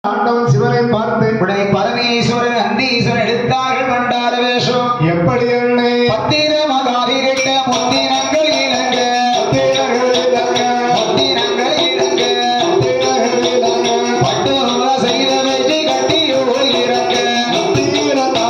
ஆண்டவன் சிவனை பார்த்து உடனே பரமேஸ்வரன் அந்தீஸ்வரன் எடுத்தார்கள் பண்டார வேஷம். எப்படி என்னை பத்திரமகாரிட்ட முத்தினங்கள் இலங்க முத்தினங்கள் இலங்க பட்டு நூல செய்த வெற்றி கட்டியோ இறங்க முத்துகள் இலங்க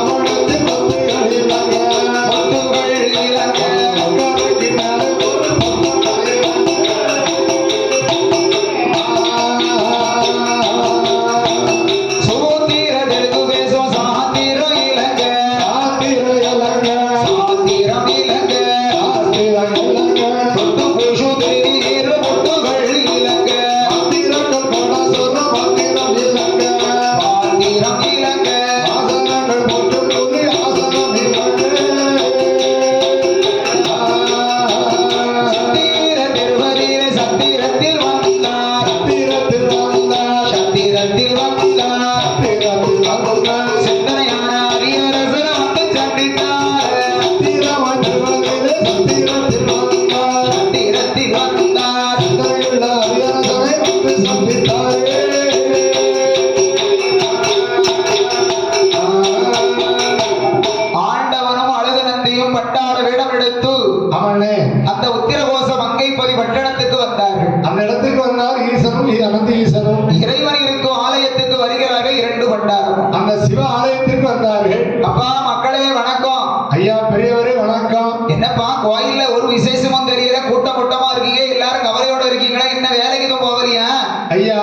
அந்த உத்திரகோச மங்கைப்பதி பட்டணத்துக்கு வந்தார்கள். அந்த இடத்துக்கு வந்தார் ஈசனும் அனந்த ஈசனும் இறைவன் இருக்கும் ஆலயத்துக்கு வருகிறார்கள். 2 பண்டாரம் அந்த சிவ ஆலயத்திற்கு வந்தார்கள். அப்பா மக்களே வணக்கம். ஐயா பெரியவரே வணக்கம். என்னப்பா கோயில்ல ஒரு விசேஷமும் தெரியல, கூட்டம் கூட்டமா இருக்கீங்க, எல்லாரும் கவலையோட இருக்கீங்களா? என்ன வேலைக்கு போகலையா? ஐயா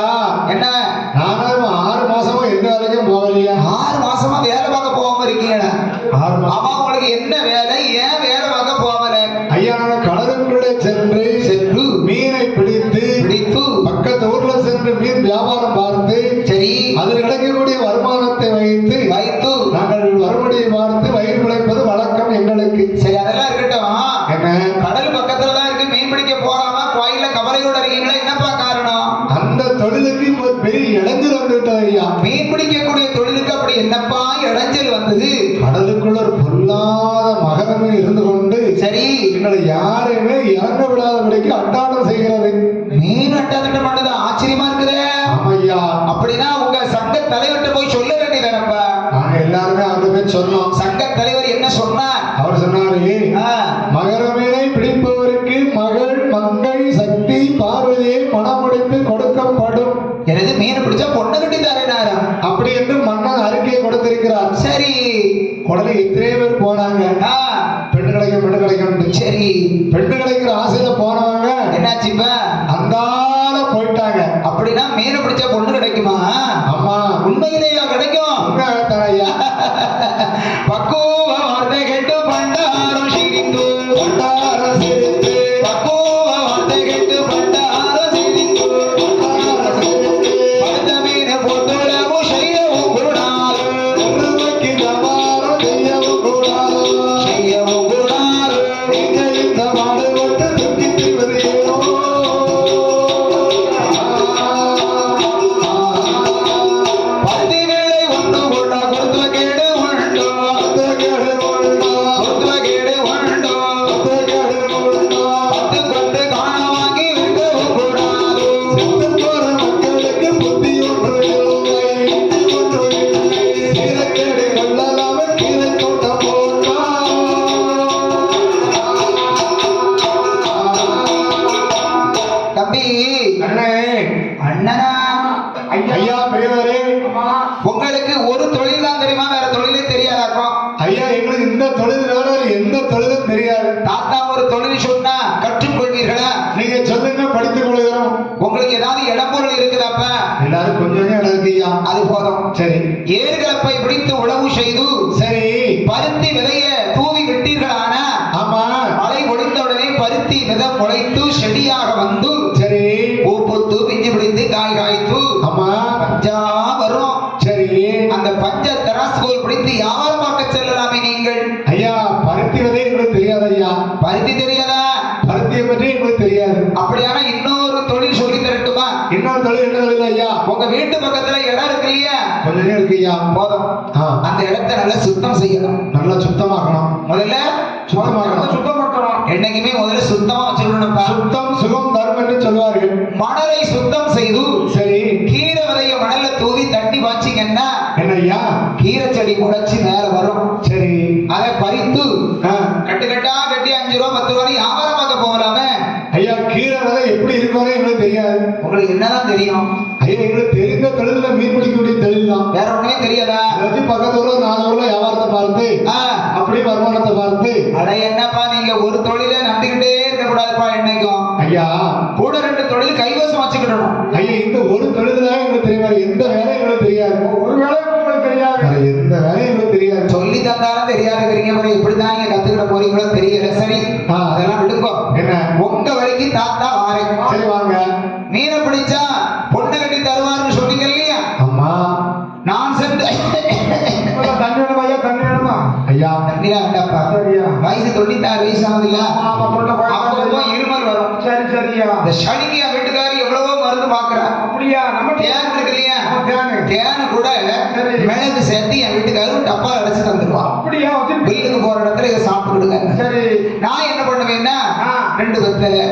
என்ன நானும் 6 மாசமா எந்த வேலைக்கும் போகலையா? 6 மாசமா வேலை பார்க்க போகாம இருக்கீங்களா? 6 மாசம். ஆமா, உங்களுக்கு என்ன வேலை? ஏன் வேலை பார்க்க போகல? ஐயா நான் கடலுக்குள்ளே சென்று மீனை பிடித்து பக்கத்து ஊர்ல சென்று மீன் வியாபாரம் பார்த்து சரி அதில் கிடைக்கக்கூடிய வருமானத்தை வைத்து நாங்கள் மறுபடியை பார்த்து வயிறு பிழைப்பது வழக்கம் எங்களுக்கு. சரி அதெல்லாம் இருக்கட்டும். என்ன கடல் பக்கத்துல தான் இருக்கு, மீன் பிடிக்க போகாம கோயில்ல கவலையோட இருக்கீங்களா? என்னப்பா காரணம்? அந்த தொழிலுக்கு ஒரு பெரிய இடைஞ்சல் வந்து விட்டது ஐயா. மீன் பிடிக்கக்கூடிய தொழிலுக்கு அப்படி என்னப்பா இடைஞ்சல் வந்தது? கடலுக்குள்ள ஒரு பொல்லாத மகரமே இருந்து கொண்டு சரி எங்களை யாரையுமே இறங்க விடாதபடிக்கு அட்டாட்டம் செய்கிறது. மீன் அட்டாட்டம் பண்ணது ஆச்சரியமா இருக்குதே. ஆமையா. அப்படின்னா உங்க சங்க தலைவர்கிட்ட போய் சொல்ல வேண்டியதானப்பா? நாங்க எல்லாருமே அவருமே சொன்னோம். சங்க தலைவர் என்ன சொன்னார்? அவர் சொன்னாரு, மகர மீனை பிடிப்பவருக்கு மகள் மங்கை சக்தி பார்வதியை மனமுடித்து கொடுக்கப்படும். எனது மீன் பிடிச்சா பொண்ணு கட்டி தரேனாரா? அப்படி என்று மன்னன் அறிக்கையை கொடுத்திருக்கிறார். சரி உடனே எத்தனை பேர் போனாங்க. பெண்ணு கிடைக்கும். சரி பெண்ணு கிடைக்கிற ஆசையில போனவங்க என்னாச்சு? இப்ப அந்தால போயிட்டாங்க. அப்படின்னா மீன் பிடிச்சா பொண்ணு கிடைக்குமா? ஆமா. உண்மையிலேயா கிடைக்கும்? பக்குவ வார்த்தை கேட்டு பண்டாரம் சிரித்து பக்குவ வார்த்தை கேட்டு பண்டாரம் சிரித்து படுத்த மீன் போட்டுள்ளவும் செய்யவும் கூடாது செய்யவும் கூடாது. இந்த மாடு போட்டு தூக்கி தீவது உங்களுக்கு ஒரு தொழில் தான் தெரியுமா? வேற தொழிலே தெரியாதாக்கும்? ஐயா எங்களுக்கு இந்த தொழில் வேற எந்த தொழிலும் தெரியாது. தாத்தா ஒரு தொழில் சொன்னா கற்றுக்கொள்வீர்களா? நீங்க சொல்லுங்க, படித்துக் கொள்கிறோம். உங்களுக்கு ஏதாவது இடம்பொருள் இருக்குதாப்ப? எல்லாரும் கொஞ்சம் இடம் இருக்கு ஐயா. அது போதும். சரி. ஏர்கலப்பை பிடித்து உழவு செய்து சரி பருத்தி விதைய தூவி விட்டீர்களான ஆமா மழை பொழிந்தவுடனே பருத்தி விதை முளைத்து செடியாக வந்து சரி பூ பூத்து பிஞ்சு பிடித்து காய் காய்த்து ஆமா பஞ்சா வரும். சரி அந்த பஞ்ச தராசு போல் பிடித்து யாரும் பார்க்க செல்லலாமே நீங்கள்? ஐயா பருத்தி விதை எங்களுக்கு தெரியாது ஐயா. பருத்தி தெரியாதா? பருத்தியை பற்றி எங்களுக்கு தெரியாது. அப்படியான இன்னொரு தொழில் சொல்லி தரட்டுமா? இன்னொரு தொழில் என்ன தொழில் ஐயா? உங்க வீட்டு பக்கத்துல இடம் இருக்கு இல்லையா? கொஞ்சம் இருக்கு ஐயா. போதும். அந்த இடத்தை நல்லா சுத்தம் செய்யணும். நல்லா சுத்தமாக்கணும். முதல்ல சுத்தமாக்கணும். சுத்தமாக்கணும். என்னைக்குமே முதல்ல சுத்தமா வச்சுக்கணும். சுத்தம் சுகம் தரும் என்று சொல்வார்கள். மணலை சுத்தம் செய்து சரி கீரை விதைய படிய மணல்ல தூவி தண்ணி பாய்ச்சிங்கன்னா என்ன ஐயா? கீரை செடி முளைச்சு மேல வரும். சரி. அதை பறித்து ஆ. கட்டு கட்டா கட்டி 5 ரூபா 10 ரூபாய் வியாபாரம் பார்க்க போகலாமே. ஐயா கீரை விதை எப்படி இருக்கும்னு எங்களுக்கு தெரியாது. உங்களுக்கு என்னதான் தெரியும்? ஐயா எங்களுக்கு தெரிந்த தொழில மீன் பிடிக்கக்கூடிய தொழில் தான். வேற ஒண்ணுமே தெரியாதா? அதை வச்சு பக்கத்து ஊர்ல 4 ஊர்ல வியாபாரத்தை பார்த்து அப்படி வருமானத்தை பார்த்து. அட என்னப்பா நீங்க ஒரு தொழிலை நம்பிக்கிட்டே இருக்க கூடாதுப்பா. என்னைக்கும் ஐயா கூட 2 தொழில் கைவசம் வச்சுக்கிடணும். ஐயா இந்த ஒரு தொழில் தான் எங்களுக்கு தெரியும். எந்த வேலையும் எங்களுக்கு தெரியாது. ஒரு வேலை உங்களுக்கு தெரியாது. எந்த வேலையும் எங்களுக்கு தெரியாது. சொல்லி தந்தாலும் தெரியாதுங்கிறீங்க. அப்புறம் எப்படிதான் நீங்க கத்துக்கிட போறீங்களோ தெரியல. சரி அதெல்லாம் விடுங்கோ. என்ன உங்க வரைக்கும் தாத்தா வாரேன். சரி வாங்க. மீனை பிடிச்சா பொண்ணை கட்டி தருவாருன்னு சொன்னீங்க இல்லையா? அம்மா நான் சென்று தண்ணி வேணுமா ஐயா? தண்ணி வேணுமா ஐயா? தண்ணியா வேண்டாப்பா. வயசு 96 வயசு ஆகுதுல்ல. அப்பப்போ இருமல் வரும். சரி சரியா. இந்த சளிக்கு என் வீட்டுக்காரி எவ்வளவோ மருந்து பாக்குறா. அப்படியா? நம்ம தேன் இருக்கு இல்லையா? தேனு கூட மிளகு சேர்த்து என் வீட்டுக்காரரு டப்பா அடைச்சு தந்துருவா. அப்படியா? வீட்டுக்கு போற இடத்துல இதை சாப்பிட்டுடுங்க. சரி. நான் என்ன பண்ணுவேன்னா 2 வெத்தலை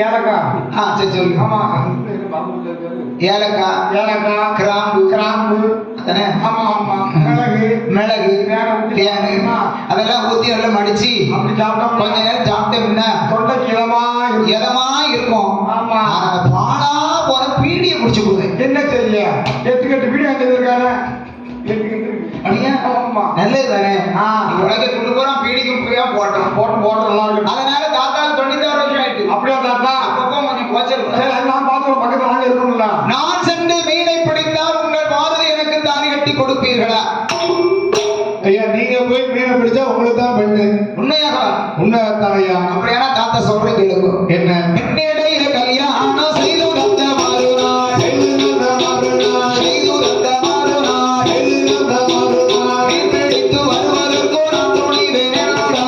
ஏலக்காய். சரி சொல்லு. ஆமா ஏலக்காய் கிராம்பு அதானே? மிளகு தேனு அதெல்லாம் ஊத்தி நல்லா மடிச்சு கொஞ்ச நேரம் சாப்பிட்டோம்னா இதமா இருக்கும். பாலா போற பீடியை குடிச்சு கொடுங்க. என்ன செய்ய 8 பீடி இருக்காங்க. நல்லது தானே? உலக கொண்டு போறோம் பீடிக்கும் போட்டோம். அதனால தாத்தாவுக்கு 96 வருஷம் ஆயிட்டு. அப்படியே தாத்தா அப்பப்போ கொஞ்சம் பக்கத்துல இருக்கணும்ல. நான் சென்று மீனை பிடித்தால் உங்கள் பாரதி எனக்கு தாலி கட்டி கொடுப்பீர்களா? ஐயா நீங்க போய் மீனை பிடிச்சா உங்களுக்கு தான் பெண்ணு. உண்மையாக? உண்மையாத்தான் ஐயா. அப்படியானா தாத்தா சொல்றேன் கேளுங்க. என்ன? என்னிடையில கல்யாணம் செய்து வந்த மறுநாள் செய்து வந்த மறுநாள் மீன் பிடித்து வருவதற்கு நான் துணிவேனடா.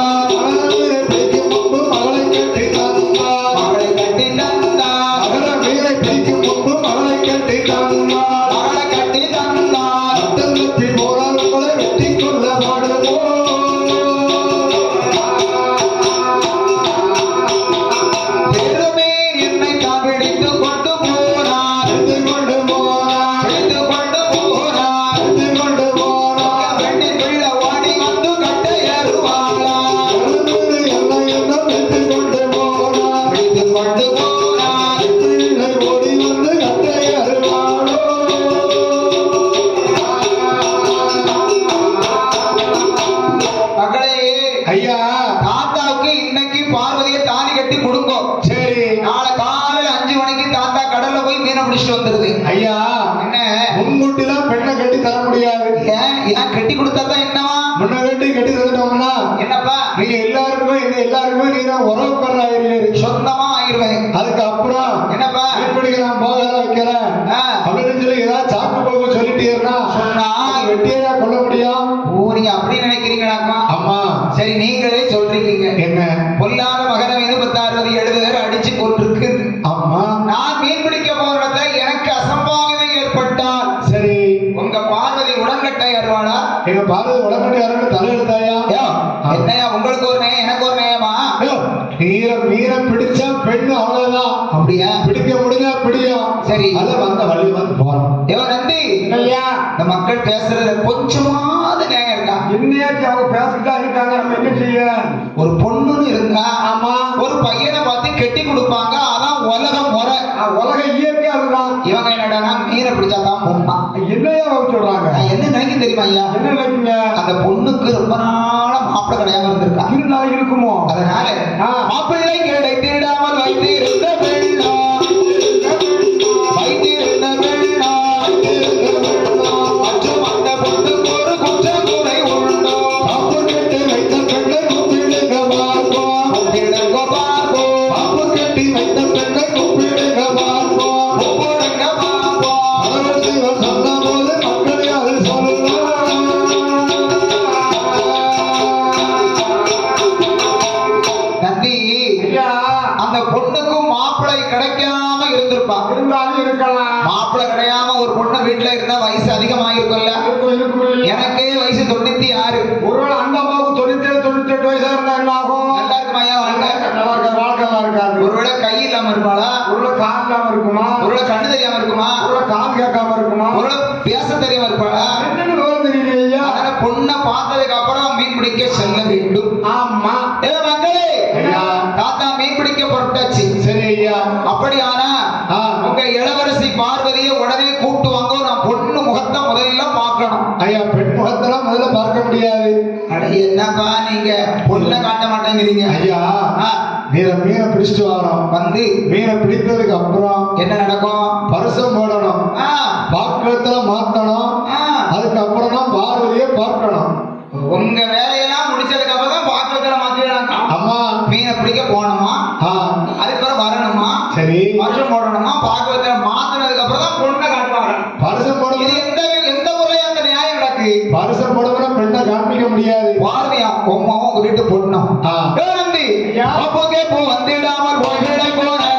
மகளை கட்டி தந்தார். மகளை கட்டி தந்தார். மீனை பிடிக்கும் முன்பு மகளை கட்டி தந்தார். மகளை கட்டி தந்தார். தங்கத்தி போரால் உங்களை வெட்டி கொள்ள மாடுவோம். பெருமே என்னை தான் பிடித்து கொண்டு போனார். எடுத்து கொண்டு போனார். பிடித்து கொண்டு போனார். எடுத்து கொண்டு போனார். பெண்ணின் பிள்ளை ஓடி வந்து கட்டை ஏறுவாளா. எல்லாம் எடுத்து கொண்டு போனார். பிடித்து கொண்டு போனார். பிள்ளை ஓடி வந்து கட்டை அருவாளோ. மகளே ஐயா தாத்தாவுக்கு இன்னைக்கு பார்வதியை தாலி கட்டி கொடுங்க. சரி. நாளை காலையில 5 மணிக்கு தாத்தா கடல்ல போய் மீனை பிடிச்சிட்டு வந்துருது. ஐயா என்ன முன்கூட்டிலாம் பெண்ணை கட்டி தர முடியாது. ஏன் கட்டி கொடுத்தா தான் என்னவா? முன்ன கட்டி கட்டி தந்துட்டோம்னா என்னப்பா நீங்க எல்லாருக்குமே நீங்க உறவுக்காரர் ஆயிருவீங்க. சொந்தமா ஆயிருவேன். அதுக்கப்புறம் என்னப்பா இப்படிக்கு நான் போக வைக்கிறேன் அப்படின்னு சொல்லி ஏதாவது சாக்கு போக சொல்லிட்டீங்கன்னா சொன்னா வெட்டியா கொள்ள முடியும். ஓ நீங்க அப்படி நினைக்கிறீங்களாக்கா? ஆமா. சரி நீங்களே சொல்றீங்க. என்ன? பொல்லாத மகன மீது 10 60 70 பேர் அடிச்சு கொண்டிருக்கு. ஆமா. நான் மீன் பிடிக்க போற இடத்துல எனக்கு அசம்பாவிதம் ஏற்பட்டால் சரி உங்க பார்வதி உடன்கட்டை அருவாளா? எங்க பார்வதி உடம்படி யாரும் தலையெடுத்தாயா? என்னையா உங்களுக்கு ஒரு நேயம் எனக்கு ஒரு நேயமா? மீனை பிடிச்சா பெண்ணு அவ்வளவுதான். அப்படியா? பிடிக்க முடிஞ்சா பிடிக்கும். சரி அத வந்த வழி வந்து போறோம். நன்றி. ஐயா இந்த மக்கள் பேசுறதுல கொஞ்சமாவது நேயம் இருக்கா? இன்னைக்கு அவங்க பேசிட்டா இருக்காங்க. நம்ம என்ன செய்ய? ஒரு பொண்ணுன்னு இருந்தா ஆமா ஒரு பையனை பார்த்து கெட்டி கொடுப்பாங்க. அதான் உலக முறை. உலக இயற்கை அதுதான். இவங்க என்னடா மீனை பிடிச்சாதான் பொண்ணா? என்னையா சொல்றாங்க? என்ன நினைக்க தெரியுமா ஐயா? என்ன நினைக்குங்க? அந்த பொண்ணுக்கு ரொம்ப நாளா மாப்பிள்ளை கிடையாம இருந்திருக்கா. இருந்தாலும் இருக்குமோ? அதனால மாப்பிள்ளை கிடைத்திடாமல் வைத்திருந்த வெள்ளா வைத்திருந்த வெள்ளா மற்றும் அந்த பொண்ணுக்கு ஒரு குற்றம் குறை உண்டோ? பாப்பு கட்டி வைத்த பெண்ணை கூப்பிடுங்க பார்ப்போம். கூப்பிடுங்க பார்ப்போம். பாப்பு கட்டி வைத்த பெண்ணை கூப்பிடுங்க பார்ப்போம். கூப்பிடுங்க பார்ப்போம். கடவுள் சிவன் சொன்ன போது மக்கள் யாரு சொல்லலாம்? நந்தி அந்த பொண்ணுக்கும் மாப்பிள்ளை கிடைக்காம இருந்திருப்பா. இருந்தாலும் இருக்கலாம். மாப்பிள்ளை கிடையாம ஒரு பொண்ணு வீட்டுல இருந்தா வயசு அதிகமாயிருக்கும்ல. எனக்கே வயசு 96. ஒருவேளை அந்த அம்மாவுக்கு 97 98 வயசா இருந்தா என்ன ஆகும்? நல்லா இருக்குமா ஐயா? வாழ்க்கை வாழ்க்கை இருக்காது. ஒருவேளை கை இல்லாம இருப்பாளா? ஒருவேளை கால் இல்லாம இருக்குமா? ஒருவேளை ஒருவேளை கண்ணு தெரியாம இருக்குமா, ஒருவேளை காது கேட்காம இருக்குமா, ஒருவேளை பேச தெரியாம இருப்பாளா, என்னன்னு விவரம் தெரியலையா. அதனால பொண்ணை பார்த்ததுக்கு அப்புறம் மீன் பிடிக்க செல்ல வேண்டும். ஆமா. ஏ மக்களே, ஐயா. தாத்தா மீன் பிடிக்க புறப்பட்டாச்சு. சரி ஐயா. அப்படியானா உங்க இளவரசி பார்வதியை உடனே கூட்டு வாங்க. நான் பொண்ணு முகத்தை முதல்ல பார்க்கணும். ஐயா, பெண் முகத்தெல்லாம் முதல்ல பார்க்க முடியாது. அட என்னப்பா நீங்க பொண்ணை காட்ட மாட்டேங்கிறீங்க. ஐயா, நீங்க மீனை பிடிச்சிட்டு வரோம். வந்து மீனை பிடித்ததுக்கு அப்புறம் என்ன நடக்கும்? பரிசம் போடணும், பாக்கத்துல மாத்தணும், அதுக்கப்புறம் தான் பார்வதியை பார்க்கணும். உங்க வேலையெல்லாம் முடிச்சதுக்கு அப்புறம் தான் பாக்கத்துல மாத்திடுறாங்க. அம்மா, மீனை பிடிக்க போகணுமா, அதுக்கப்புறம் வரணுமா, சரி, வருஷம் போடணுமா, பாக்கத்துல மாத்தினதுக்கு அப்புறம் தான் பொண்ணை காட்டுவாங்க. பரிசம் போட இது எந்த முறையா அந்த நியாயம் நடக்கு? பரிசம் போடணும்னா பெண்ணை காண்பிக்க முடியாது. பார்வையா உமாவும் உங்க வீட்டு பொண்ணும் நந்தி அப்போக்கே போ வந்திடாமல் போய்களை போனே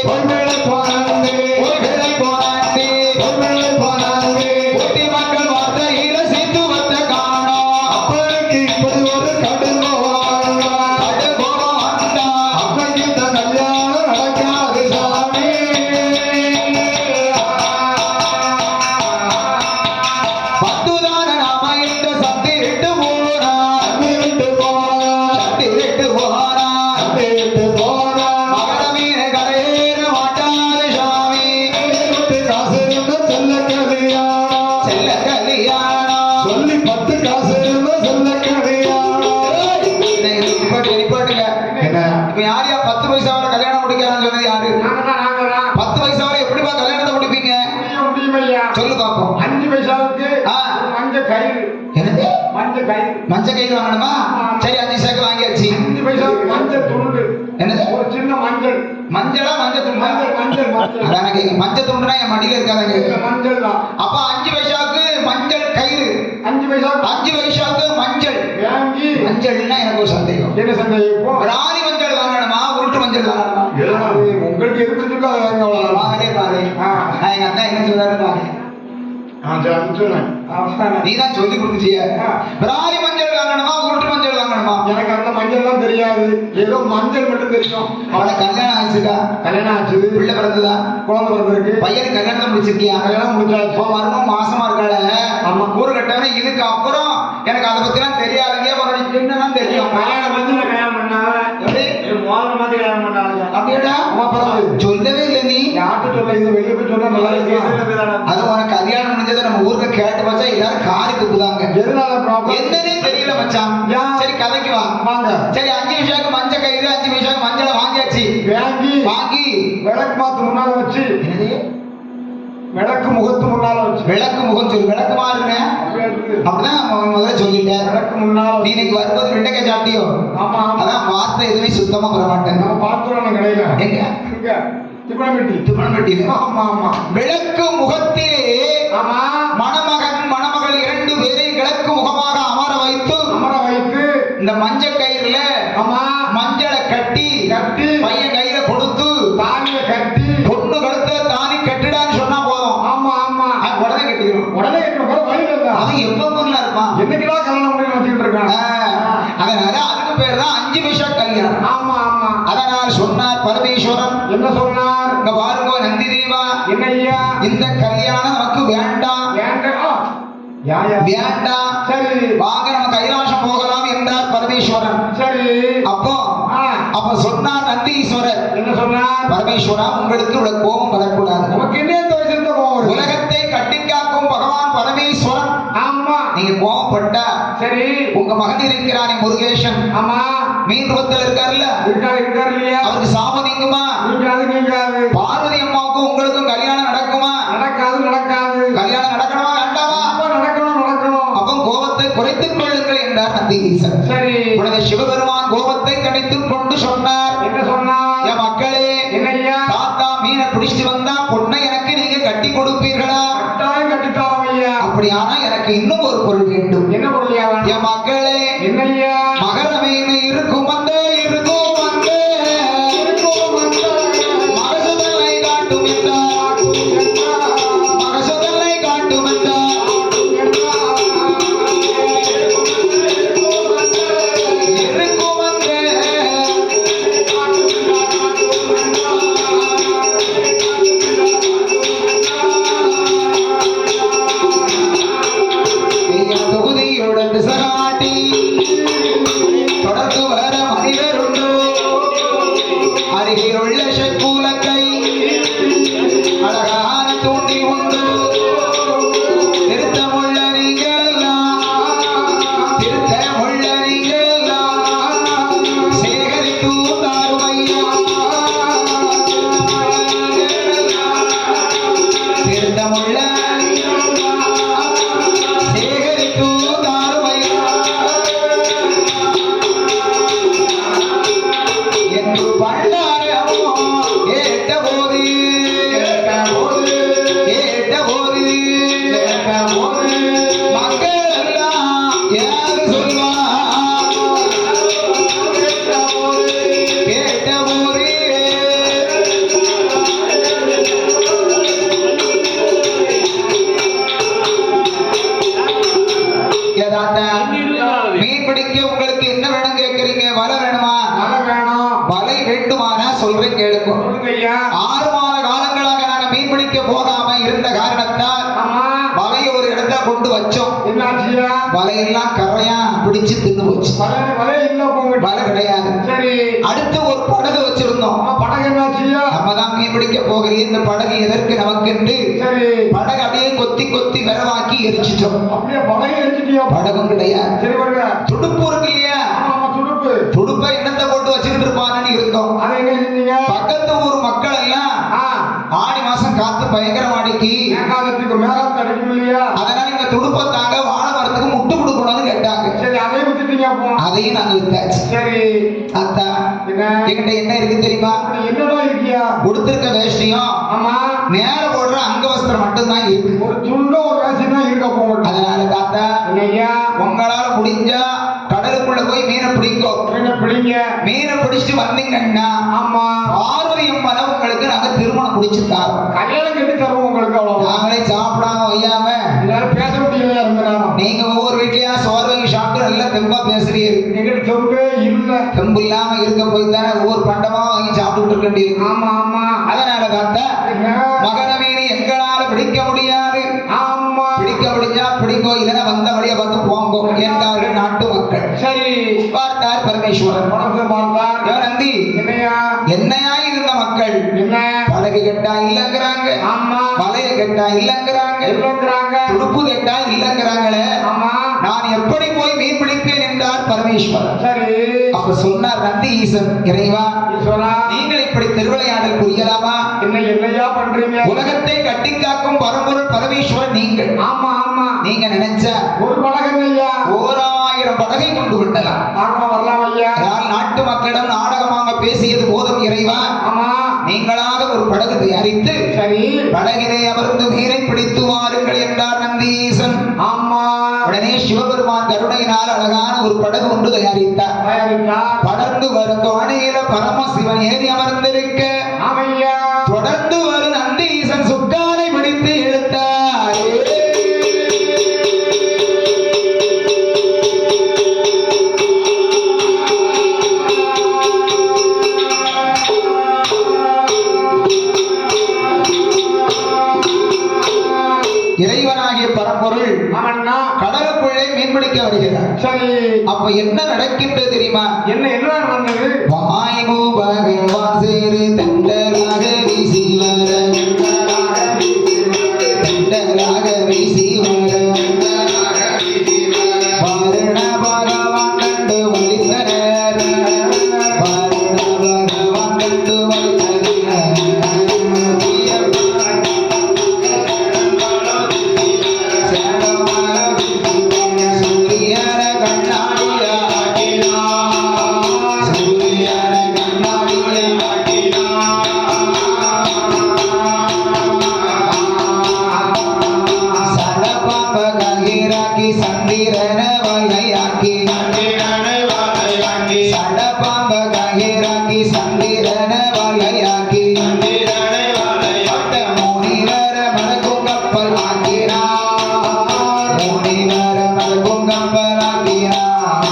பொய்வேளை போனாந்தே, போய்களை போனே பொய்வேளை போனாந்தே, புத்தி மக்கள் வார்த்தையில சேர்த்து வந்த காணோம். அப்பனுக்கு இப்படி ஒரு கடுங்கோவான், கடு கோபம் வந்தா அப்பனுக்கு இந்த கல்யாணம் நடக்காது சாமி. பத்துதான நாம இந்த சக்தி விட்டு போனா, விட்டு போனா, சக்தி விட்டு போனா, விட்டு போனா, மகர மீன கரையேற மாட்டாது சாமி. விட்டு காசு இருந்தா செல்ல கல்யாணம், செல்ல கல்யாணம் சொல்லி 10 காசு இருந்தா செல்ல கல்யாணம். ரிப்போர்ட்டுங்க. என்ன இப்ப யாரையா 10 பைசாவில கல்யாணம் முடிக்கிறான்னு சொன்னது யாரு? 10 பைசாவில எப்படிப்பா கல்யாணத்தை முடிப்பீங்க? சொல்லு பாப்போம். 5 பைசாவுக்கு மஞ்சள் கயிறு. என்னது? மஞ்சள் கயிறு. மஞ்சள் கயிறு வாங்கணுமா? சரி 5 சேக்கு வாங்கியாச்சு. 5 பைசாவுக்கு மஞ்சள் துண்டு. என்னது? ஒரு சின்ன மஞ்சள். மஞ்சளா மஞ்சள் துண்டா? மஞ்சள் அதான கேங்க. மஞ்சள் துண்டுனா என் மடியில இருக்காதாங்க. மஞ்சள் தான். அப்ப 5 பைசாவுக்கு மஞ்சள் கயிறு, 5 பைசாவுக்கு 5 பைசாவுக்கு மஞ்சள். வாங்கி மஞ்சள்னா எனக்கு ஒரு சந்தேகம். என்ன சந்தேகம்? ராணி மஞ்சள் வாங்கணுமா, உருட்டு மஞ்சள் வாங்கணுமா? உங்களுக்கு எது பிடிச்சிருக்கோ அதை வாங்க. வாங்கலே பாரு. நான் எங்க அத்தா என்ன சொல்றாரு பாரு. நீதான் சொல்லி கொடுத்துட்டிய. ராணி மஞ்சள் வாங்கணுமா, உருட்டு மஞ்சள் வாங்கணுமா? எனக்கு அந்த மஞ்சள் தான் தெரியாது, ஏதோ மஞ்சள் மட்டும் தெரியும். அவளை கல்யாணம் ஆச்சுக்கா? கல்யாணம் ஆச்சு. பிள்ளை பிறந்ததா? குழந்தை பிறந்திருக்கு. பையனுக்கு கல்யாணம் முடிச்சிருக்கியா? கல்யாணம் முடிச்சாச்சு. இப்போ வரணும் மாசமா இருக்காள. ஆமா. ஊரு கட்டவன இதுக்கு அப்புறம் எனக்கு அதை பத்தி எல்லாம் தெரியாதுங்க. என்னதான் தெரியும்? கல்யாணம் பண்ணி கல்யாணம் பண்ணாங்க. எப்படி? மோதிர மாதிரி கல்யாணம் பண்ணாங்க. அப்படியாடா? அம்மா பிறகு சொல்லவே இல்லை நீ. யார்கிட்ட சொல்ல, இது வெளியே போய் சொன்னா நல்லா இருக்கு. அது உனக்கு கல்யாணம் முடிஞ்சதை நம்ம ஊர்ல கேட்டு வச்சா எல்லாரும் காரி துப்புதாங்க. எதனால ப்ராப்ளம் என்னன்னே தெரியல மச்சான். சரி கதைக்கு வா. வாங்க. சரி 5 பைசாக்கு மஞ்சள் கயிறு, 5 பைசாக்கு மஞ்சளை வாங்கியாச்சு. வாங்கி விளக்கு மாத்து முன்னால வச்சு. என்னது? விளக்கு முகத்து முன்னால வச்சு. விளக்கு முகம் சொல்லு. விளக்கு மாறுங்க அப்படிதான் முதல்ல சொல்லிட்டேன். விளக்கு முன்னால. நீ இன்னைக்கு வரும்போது வெண்டைக்காய் சாப்பிட்டியோ? ஆமா. அதான் வார்த்தை எதுவுமே சுத்தமா பெற மாட்டேன். நம்ம பாத்துறோம் கடையில. எங்க? இங்க திப்பனம்பட்டி. திப்பனம்பட்டியில. ஆமா ஆமா. விளக்கு முகத்திலே ஆமா மணமகன் மணமகள் 2 பேரையும் கிழக்கு முகமாக அமர வைத்து இந்த மஞ்சள் கயிறுல ஆமா மஞ்சளை கட்டி பையன் கையில கொடுத்து தாலியை கட்டி பொண்ணு கழுத்துல தாலி கட்டிடான்னு சொன்னா போதும். ஆமா ஆமா. உடனே கட்டிடும். உடனே கட்டுற வழியில இல்ல. அவன் எப்ப பொண்ணா இருப்பான்? என்னைக்குதான் கல்யாணம் பண்ணி வச்சுக்கிட்டு இருக்கான். அதனால அதுக்கு பேர் தான் 5 பைசா கல்யாணம். ஆமா ஆமா. அதனால் சொன்னார் பரமேஸ்வரன். என்ன சொன்னார்? இங்க பாருங்க நந்தி தேவா, என்ன ஐயா, இந்த கல்யாணம் நமக்கு வேண்டாம் வேண்டாம். சரி வாங்க நம்ம கைலாசம் போகலாம் என்றார் பரமேஸ்வரன். சரி. அப்ப சொன்னார் நந்தீஸ்வரர். என்ன சொன்னார்? பரமேஸ்வரா, உங்களுக்கு இவ்வளவு கோபம் வரக்கூடாது. நமக்கு என்ன வயசுல கோபம்? உலகத்தை கட்டிக்காக்கும் பகவான் பரமேஸ்வரன். ஆமா. நீங்க கோபப்பட்டா சரி. உங்க மகன் இருக்கிறானே முருகேசன். ஆமா. மீன் ரூபத்தில் இருக்காருல்ல, இருக்காரு இல்லையா? அவருக்கு சாபம் நீங்குமா? நீங்காது. பார்வதி அம்மாவுக்கும் உங்களுக்கும் கல்யாணம் நடக்குமா? நடக்காது. கல்யாணம் நடக்கணுமா வேண்டாமா? நடக்கணும். அப்ப கோபத்தை குறைத்துக் கொள்ளுங்கள் என்றார் நந்தீசன். சரி. உடனே சிவபெருமான் கோபத்தை கணித்துக் கொண்டு சொன்னார். என்ன சொன்னார்? என் மக்களே, என்னையா, தாத்தா மீனை பிடிச்சிட்டு வந்தா பொண்ணை எனக்கு நீங்க கட்டி கொடுப்பீர்களா? கட்டாயம் கட்டித்தாரோம் ஐயா. அப்படியானா எனக்கு இன்னும் ஒரு பொருள் வேண்டும். என்ன பொருள்? என் மக்களே, என்னையா, மகர மீன் இருக்கும் அந்த மகசுதலை காட்டும் என்றார். மகசுதலை காட்டும் என்றார். இருக்கும் அந்த தேட்டமுள்ள சேகரித்து தாருமையா என்று பண்டாரமோ கேட்டபோது மக்கள் எல்லாம் யாரு சொல்வா கேட்டபோது மீன் பிடிக்க உங்களுக்கு என்ன வேணும் கேட்கறீங்க? வலை வேணுமா? வலை வேண்டுமானா சொல்றேன் கேளுங்க. 6 மாத காலங்களாக நாங்க மீன் பிடிக்க போகாம இருந்த காரணத்தால் வலையை ஒரு இடத்துல கொண்டு வச்சோம். வலையெல்லாம் கரையா பிடிச்சு தின்னு போச்சு. வலை கிடையாது. அடுத்து ஒரு படகு வச்சிருந்தோம். நம்மதான் மீன் பிடிக்க போகிறேன், இந்த படகு எதற்கு நமக்கு? படகு அப்படியே கொத்தி கொத்தி விரவாக்கி எரிச்சிட்டோம். படகும் கிடையாது. துடுப்பு இருக்கு இல்லையா? துடுப்பை என்னத்தை போட்டு வச்சுக்கிட்டு இருப்பான்னு இருந்தோம். பக்கத்து ஊர் மக்கள் எல்லாம் ஆடி மாசம் காத்து பயங்கரம் அடிக்கி அதனால இந்த துடுப்பை தாங்க வாழை மரத்துக்கு முட்டு கொடுக்கணும்னு கேட்டாங்க. அதையும் நாங்க வித்தாச்சு. அத்தா என்கிட்ட என்ன இருக்கு தெரியுமா? கொடுத்திருக்க வேஷ்டியும் நேர போடுற அங்க வஸ்திரம் மட்டும்தான் இருக்கு. அதனால தாத்தா உங்களால முடிஞ்சா கடலுக்குள்ள போய் மீனை பிடிக்கும். மீனை பிடிச்சிட்டு வந்தீங்கன்னா பார்வதி அம்மனை உங்களுக்கு நாங்க திருமணம் முடிச்சு தரோம். நாங்களே சாப்பிடாம வையாம பேச முடியல. நீங்க ஒவ்வொரு வீட்லயா சோறு வாங்கி சாப்பிட்டு நல்லா தெம்பா பேசுறீங்க. தெம்பு இல்லாம இருக்க போய் தானே ஒவ்வொரு பண்டமா வாங்கி சாப்பிட்டு இருக்க வேண்டியது. அதனால தாத்தா மகர மீனை எங்களால பிடிக்க முடியாது. பிடிக்க முடிஞ்சா பிடிக்கோ, இல்லைன்னா வந்த வழியை பார்த்து போங்கோ என்றார்கள் நாட்டு மக்கள். பார்த்தார் பரமேஸ்வரன். நந்தி என்னையா இருந்த மக்கள் படகு கெட்டா இல்லங்கிறாங்க, வலைய கெட்டா இல்லங்கிறாங்க, துடுப்பு கெட்டா இல்லங்கிறாங்களே, நான் எப்படி போய் மீன் பிடிப்பேன் என்றார் பரமேஸ்வரன். அப்ப சொன்னார் நந்தி ஈசன், இறைவா நீங்கள் இப்படி திருவிளையாடல் புரியலாமா? என்னையா பண்றீங்க? உலகத்தை கட்டி காக்கும் பரம்பொருள் பரமேஸ்வரன் நீங்கள். நீங்க நினைச்ச ஒரு படகு 1000 படகை கொண்டு விட்டலாம். நாட்டு மக்களிடம் நாடகமாக பேசியது போதும் இறைவா. நீங்களாக ஒரு படகு தயாரித்து படகினை அமர்ந்து மீனை பிடித்து வாருங்கள் என்றார் நந்தீசன். உடனே சிவபெருமான் கருணையினால் அழகான ஒரு படகு ஒன்று தயாரித்தார். படர்ந்து வரும் தோணியில பரமசிவன் ஏறி அமர்ந்திருக்க தொடர்ந்து வரும் நந்தீசன் சுக்கானை பிடித்து இழுத்தார். இறைவனாகிய பரம்பொருள் கடலுக்குள்ளே மீன்பிடிக்க வருகிறார். அப்ப என்ன நடக்கின்றது தெரியுமா? என்ன நடந்தது? வாய்வு பகவான் சேரு தண்டலாக வீசி வர, தண்டலாக வீசி வர, வாரண பகவான் கண்டு வலித்தனர், வாரண பகவான் கண்டு வலித்தனர். சந்திரன வலையாக்கி சடபாம்ப கயிறாக்கி சந்திரன வலையாக்கி முனிவர மலக்கும் கப்பல் ஆக்கினார், முனிவர மலக்கும் கப்பல் ஆக்கினார்.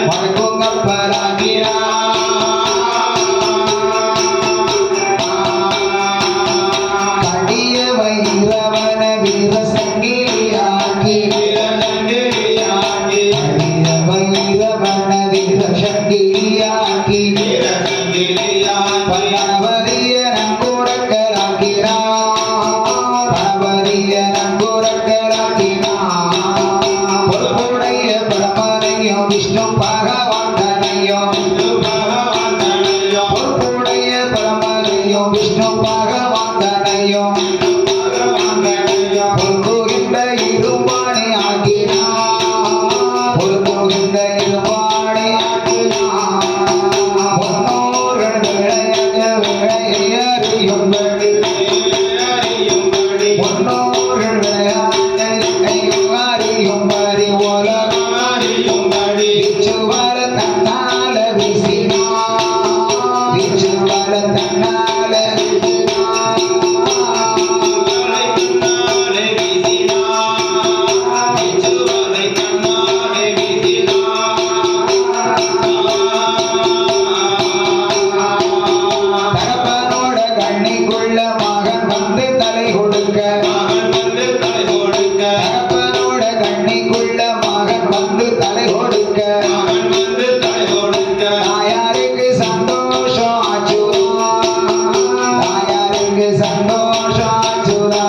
மலக்கும் கப்பல் ஆக்கினார். வைரவன வீர சங்கிலியாக்கி, வைரவன வீர சங்கிலியாக்கி, பணவரிய நங்கூரக்கலாக்கினார், பணவரிய நங்கூரக்கலாக்கினார். பொறுப்புடைய பிரமனையும் விஷ்ணு பகவான் தனையும், பகவான் தனையும் பொருந்துகின்ற இருபாணி ஆக்கினார் பொருந்துகின்ற இருபாணி ஆக்கினார் பொன்னோர்கள் விளையறியும்படி பொன்னோர்கள் விளையாறியும்படி உலகம் விச்சுவர தன்னால வீசினார் விச்சுவர தன்னால தகப்பனோட கண்ணிக்குள்ள மகன் வந்து தலை கொடுக்க தகப்பனோட கண்ணிக்குள்ள மகன் வந்து தலை கொடுக்க தாயாருக்கு சந்தோஷம் ஆச்சுதா தாயாருக்கு சந்தோஷம் ஆச்சுதா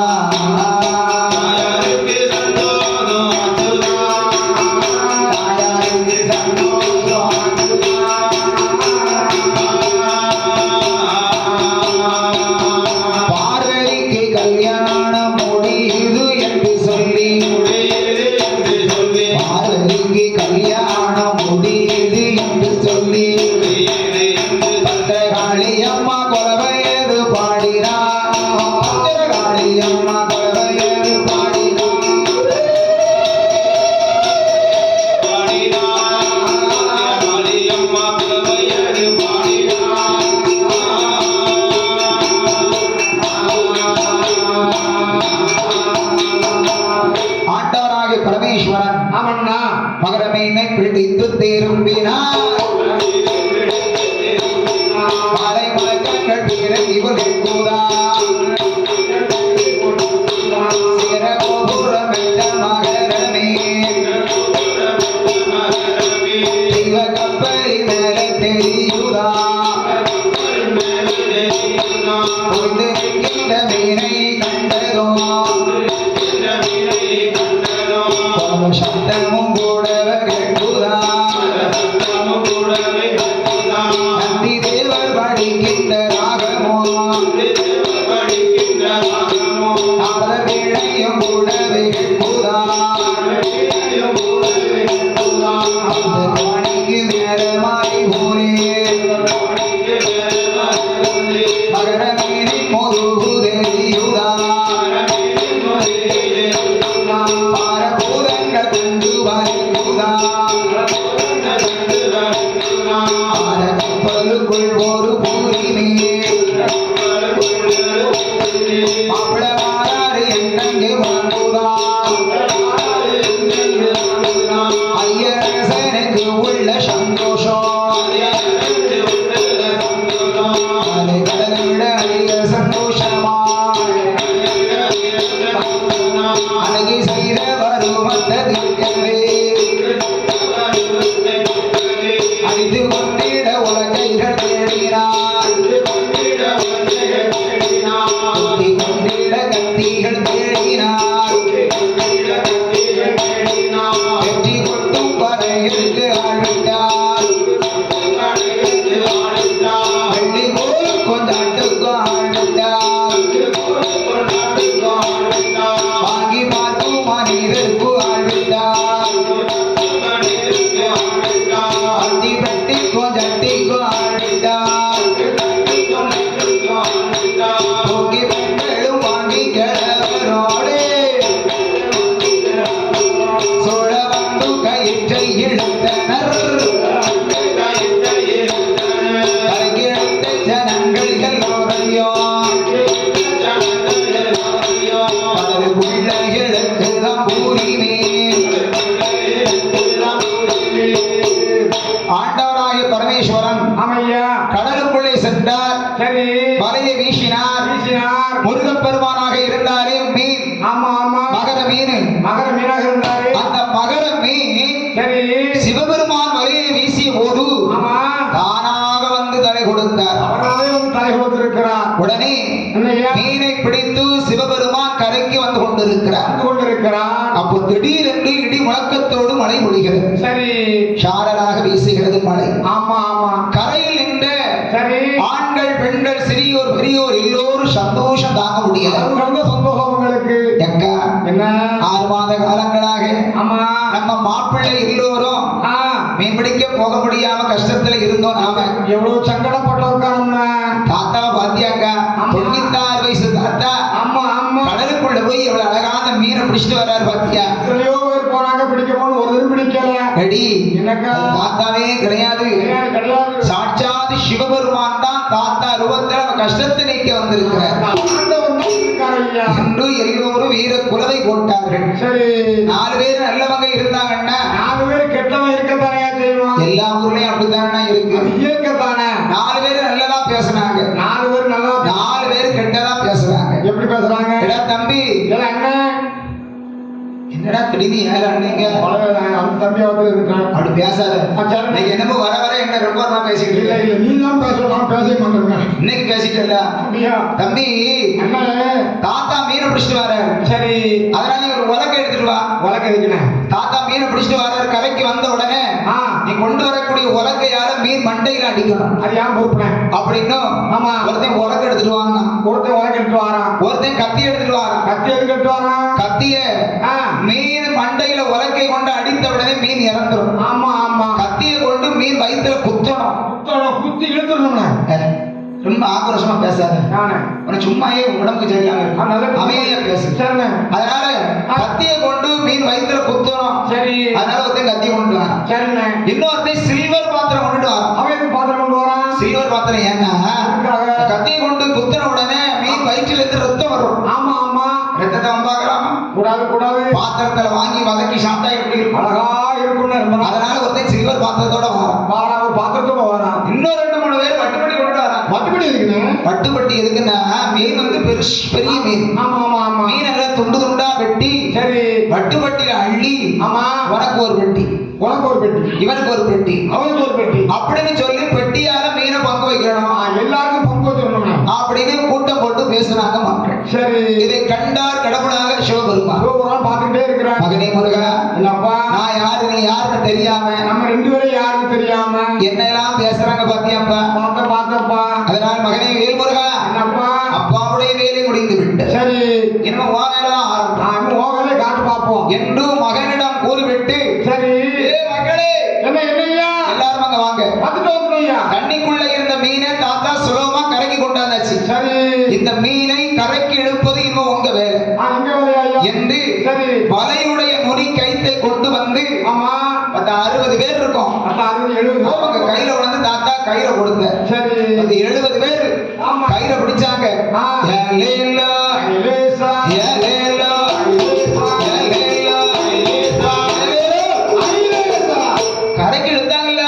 தாயாருக்கு சந்தோஷம் பார்வதிக்கு கல்யாணம் முடியுது என்று சொல்லி பார்வதிக்கு கல்யாணம் முடியுது என்று சொல்லி பத்திரகாளி அம்மா கொலவையது பாடினார் பத்திரகாளி அம்மா கொலவையது பாடினார் ஆண்டவராகிய பரமேஸ்வரன் ஆமண்ணா மகரமீனை பிடித்து திரும்பினார் மலை மலக்கங்கள் பிறகு இவர்களுக்குதா சிறகோபுரம் என்ற மகரமே தெய்வ கப்பலி மேலே தெரியுதா புரிந்து நிற்கின்ற மீனை கண்டதோ சப்தமும் கூடவே கேட்குதா நந்தி தேவர் படிக்கின்ற ராகமோ நாத வீணையும் கூடவே கேட்குதா அந்த மணிக்கு நேரமாய் போனே மகர மீறி முதுகு தெரியுதா பாரபூதங்கள் கண்டு வருகுதா கப்பலுக்குள் ஒரு பூரிமே மாப்பிளமாறாறு எண்ணங்கே வாங்குதா ஐயரசனுக்கு உள்ள சந்தோஷம் அதை கடலை விட அதிக சந்தோஷமா அழகி செய்த வருமந்ததிற்கவே அடித்து கொண்டிட உலகைகள் தேடினார் குத்தி கொண்டிட கத்திகள் தேடினார் வெற்றி கொட்டும் பறைகளுக்கு ஆழ்விட்டார் வெள்ளி போல் கொண்டாட்டுக்கு ஆழ்விட்டார் வாங்கி பார்க்கும் மனிதருக்கு ஆழ்விட்டார் அத்தி பெட்டிக்கோ ஜட்டிக்கோ ஆழ்விட்டார் தூக்கி பெண்களும் வாங்கி கிழவரோடே சோழ வந்து கயிற்றை இழுத்தனர் கரைக்கிழத்த ஜனங்கள் எல்லோரையும் பலரு பிள்ளைகளுக்கு தான் பூரிமே ஆண்டவராகிய பரமேஸ்வரன் ஆமையா கடலுக்குள்ளே சென்றார் சரி வலையை வீசினார் முருகப்பெருமானாக இருந்தாரே மீன் ஆமா ஆமா மகர மீன் மகர மீனாக இருந்தாரு அந்த மகர மீன் சரி சிவபெருமான் வலையை வீசிய போது ஆமா தானாக வந்து தலை கொடுத்தார் அவராலே வந்து தலை கொடுத்திருக்கிறார் உடனே என்னையா மீனை பிடித்து சிவபெருமான் கரைக்கு வந்து கொண்டிருக்கிறார் அப்போ திடீரென்று இடி முழக்கத்தோடு மழை பொழிகிறது சரி சாரலாக வீசுகிறது மழை ஆமா ஆமா கரையில் நின்ற சரி. ஆண்கள் பெண்கள் சிறியோர் பெரியோர் எல்லோரும் சந்தோஷம் தாங்க முடியல. ரொம்ப சந்தோஷம் உங்களுக்கு. எக்கா என்ன 6 மாத காலங்களாக ஆமா நம்ம மாப்பிள்ளை எல்லோரும் மீன் பிடிக்க போக முடியாம கஷ்டத்துல இருந்தோம். நாம எவ்வளவு சங்கடப்பட்டோம் நம்ம. தாத்தா பாத்தியாக்கா 96 வயசு தாத்தா ஆமா ஆமா கடலுக்குள்ள போய் எவ்வளவு அழகான மீனை பிடிச்சிட்டு வர்றாரு பாத்தியா. எத்தனையோ பேர் போனாங்க பிடிக்க போன ஒரு பிடிக்கல. அடி என்னக்கா தாத்தாவே கிடையாது, கிடையாது. சாட்சாத் சிவபெருமான் தான் தாத்தா ரூபத்துல நம்ம கஷ்டத்தை நீக்க வந்திருக்கிறார் என்று எல்லோரும் வீர குலவை போட்டார்கள். சரி 4 பேர் நல்லவங்க இருந்தாங்கன்னா 4 பேர் கெட்டவன் இருக்கத்தானே செய்வான். எல்லா ஊர்லயும் அப்படித்தானே இருக்கு. இருக்கத்தானே 4 பேர் நல்லதா பேசுனாங்க, 4 பேர் நல்லா 4 பேர் கெட்டதா பேசுறாங்க. எப்படி பேசுறாங்க? எடா தம்பி அண்ணன் என்னடா திடீர்னு ஏழு அண்ணீங்க தம்பியாவது இருக்கான் அப்படி பேசாத. இன்னைக்கு என்னமோ வர வர என்ன ரொம்ப நான் பேசிக்கிட்டு இல்ல இருக்கேன். இல்ல நீ தான் பேசலாம் பேச மாட்டேங்க. இன்னைக்கு பேசிட்டல தம்பி. அண்ணன் தாத்தா மீனை பிடிச்சிட்டு வர. சரி அதனால நீ ஒரு உலக்க எடுத்துட்டு வா. உலக்க இருக்கணும். தாத்தா மீனை பிடிச்சிட்டு வர கரைக்கு வந்த உடனே நீ கொண்டு வரக்கூடிய உலக்கையால மீன் மண்டையில அடிக்கணும். அது ஏன் பொறுப்புனேன் அப்படின்னும் ஆமா ஒருத்தன் உலக்க எடுத்துட்டு வாங்க, ஒருத்தன் உலக்க எடுத்துட்டு வாரான், ஒருத்தன் கத்தி எடுத்துட்டு வாரான். கத்தி எடுத்துட்டு வாரான். கத்திய மீன் மண்டையில உலக்கை கொண்டு அடித்த உடனே மீன் இறந்துரும். ஆமா ஆமா கத்தியை கொண்டு மீன் வயிற்றுல குத்தணும். குத்தி இழுத்துடணும். ரொம்ப ஆக்ரோஷமா பேசாத. உனக்கு சும்மாயே உடம்புக்கு சரியாம அமைதியா பேசு. அதனால கத்தியை கொண்டு மீன் வயிற்றுல குத்தணும். சரி அதனால ஒருத்தன் கத்தி கொண்டு வரான். சரிண்ணே. இன்னொருத்தன் சில்வர் பாத்திரம் கொண்டுட்டு வரான். அவன் பாத்திரம் கொண்டு வரான். சில்வர் பாத்திரம் ஏன்னா கத்தியை கொண்டு குத்தின உடனே மீன் வயிற்றுல இருந்து ரத்தம் வரும். ஆமா ஆமா ரத்தத்தை பார்க்கலாமா? கூடாது கூடாது. பாத்திரத்துல வாங்கி வதக்கி சாப்பிட்டா எப்படி இருக்கும்? அழகா இருக்கும். அதனால ஒருத்தன் சில்வர் பாத்திரத்தோட வரான். பாத்திரத்தோட வரான். இன்னும் 2-3 பேர் வட்டுப்பட்டி கொண்டு வரான். வட்டுப்பட்டி இருக்குண்ணே. வட்டுப்பட்டி எதுக்குன்னா மீன் வந்து பெரிய மீன். ஆமா ஆமா ஆமா மீன் எல்லாம் துண்டு துண்டா வெட்டி சரி வட்டுப்பட்டியில அள்ளி ஆமா உனக்கு ஒரு பெட்டி, உனக்கு ஒரு பெட்டி, இவனுக்கு ஒரு பெட்டி, அவனுக்கு ஒரு பெட்டி அப்படின்னு சொல்லி பெட்டியால மீனை பங்கு வைக்கணும். எல்லாருக்கும் பங்கு வச்சிடணும் அப்படின்னு கூட்டம் போட்டு பேசுனாங்க மக்கள். சரி இதை கண்டார் கடவுளாக சிவபெருமான். சிவபெருமான் பார்த்துட்டே இருக்கிறான். மகனே முருகா, இல்லப்பா நான் யாரு நீ யாருன்னு தெரியாம நம்ம 2 பேரும் யாருன்னு தெரியாம என்ன எல்லாம் பேசுறாங்க பாத்தியாப்பா? பார்த்தப்பா. அதனால் மகனே வேல்முருகா, என்னப்பா அப்பாவுடைய வேலை முடிந்து விட்டு சரி இனிமே உன் வேலைதான் ஆரம்பிக்கும். உன் வேலையை காட்டு பார்ப்போம் என்று மகனிடம் கூறிவிட்டு சரி மக்களே என்னய்யா எல்லாரும் அங்க வாங்க. பார்த்துட்டு வந்துயா. தண்ணிக்குள்ள இருந்த மீனை தாத்தா சுலபமா கரைக்கு கொண்டாந்தாச்சு. சரி இந்த மீனை கரைக்கு எடுப்பது இன்னும் உங்க வேலை என்று வலையுடைய நுனி கைத்தை கொண்டு வந்து ஆமா 60 பேர் இருக்கும். 60 அவங்க கையில வந்து தாத்தா கையில கொடுத்த. சரி 70 பேர் கையில பிடிச்சாங்க. கரைக்கு இழுத்தாங்கல்ல.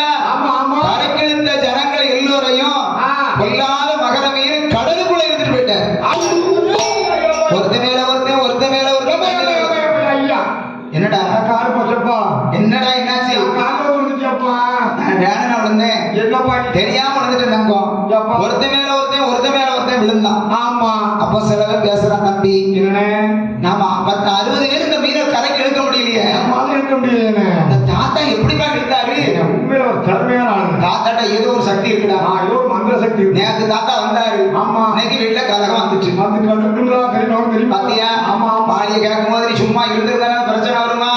கரைக்கு இழுத்த ஜனங்கள் எல்லோரையும் கொல்லாத மகர மீன் கடலுக்குள்ள எடுத்துட்டு போயிட்டார். ஒருத்த மேல ஒருத்தன், ஒருத்த மேல ஒருத்தன். என்னடா கால் போச்சப்பா. என்னடா என்னாச்சு? கால் விழுந்துச்சப்பா. நான் விழுந்தேன். என்னப்பா தெரியாம விழுந்துட்டு தங்கம். ஒருத்த மேல ஒருத்தன், ஒருத்த மேல ஒருத்தன் விழுந்தான். ஆமா அப்ப சிலவே பேசுறான் தம்பி. என்ன நாம 60 பேர் இந்த மீனை கரைக்கு எடுக்க முடியலையே. எடுக்க முடியல. அந்த தாத்தா எப்படிப்பா எடுத்தாரு? உண்மையில ஒரு திறமையான ஆளு. தாத்தாட்ட ஏதோ ஒரு சக்தி இருக்குடா. ஏதோ ஒரு மந்திர சக்தி. நேத்து தாத்தா வந்தாரு. ஆமா இன்னைக்கு வீட்டுல கலகம் வந்துச்சு. பாத்தியா? ஆமா பாலிய கேட்கும் போது நீ சும்மா இருந்திருந்தானே பிரச்சனை வருமா?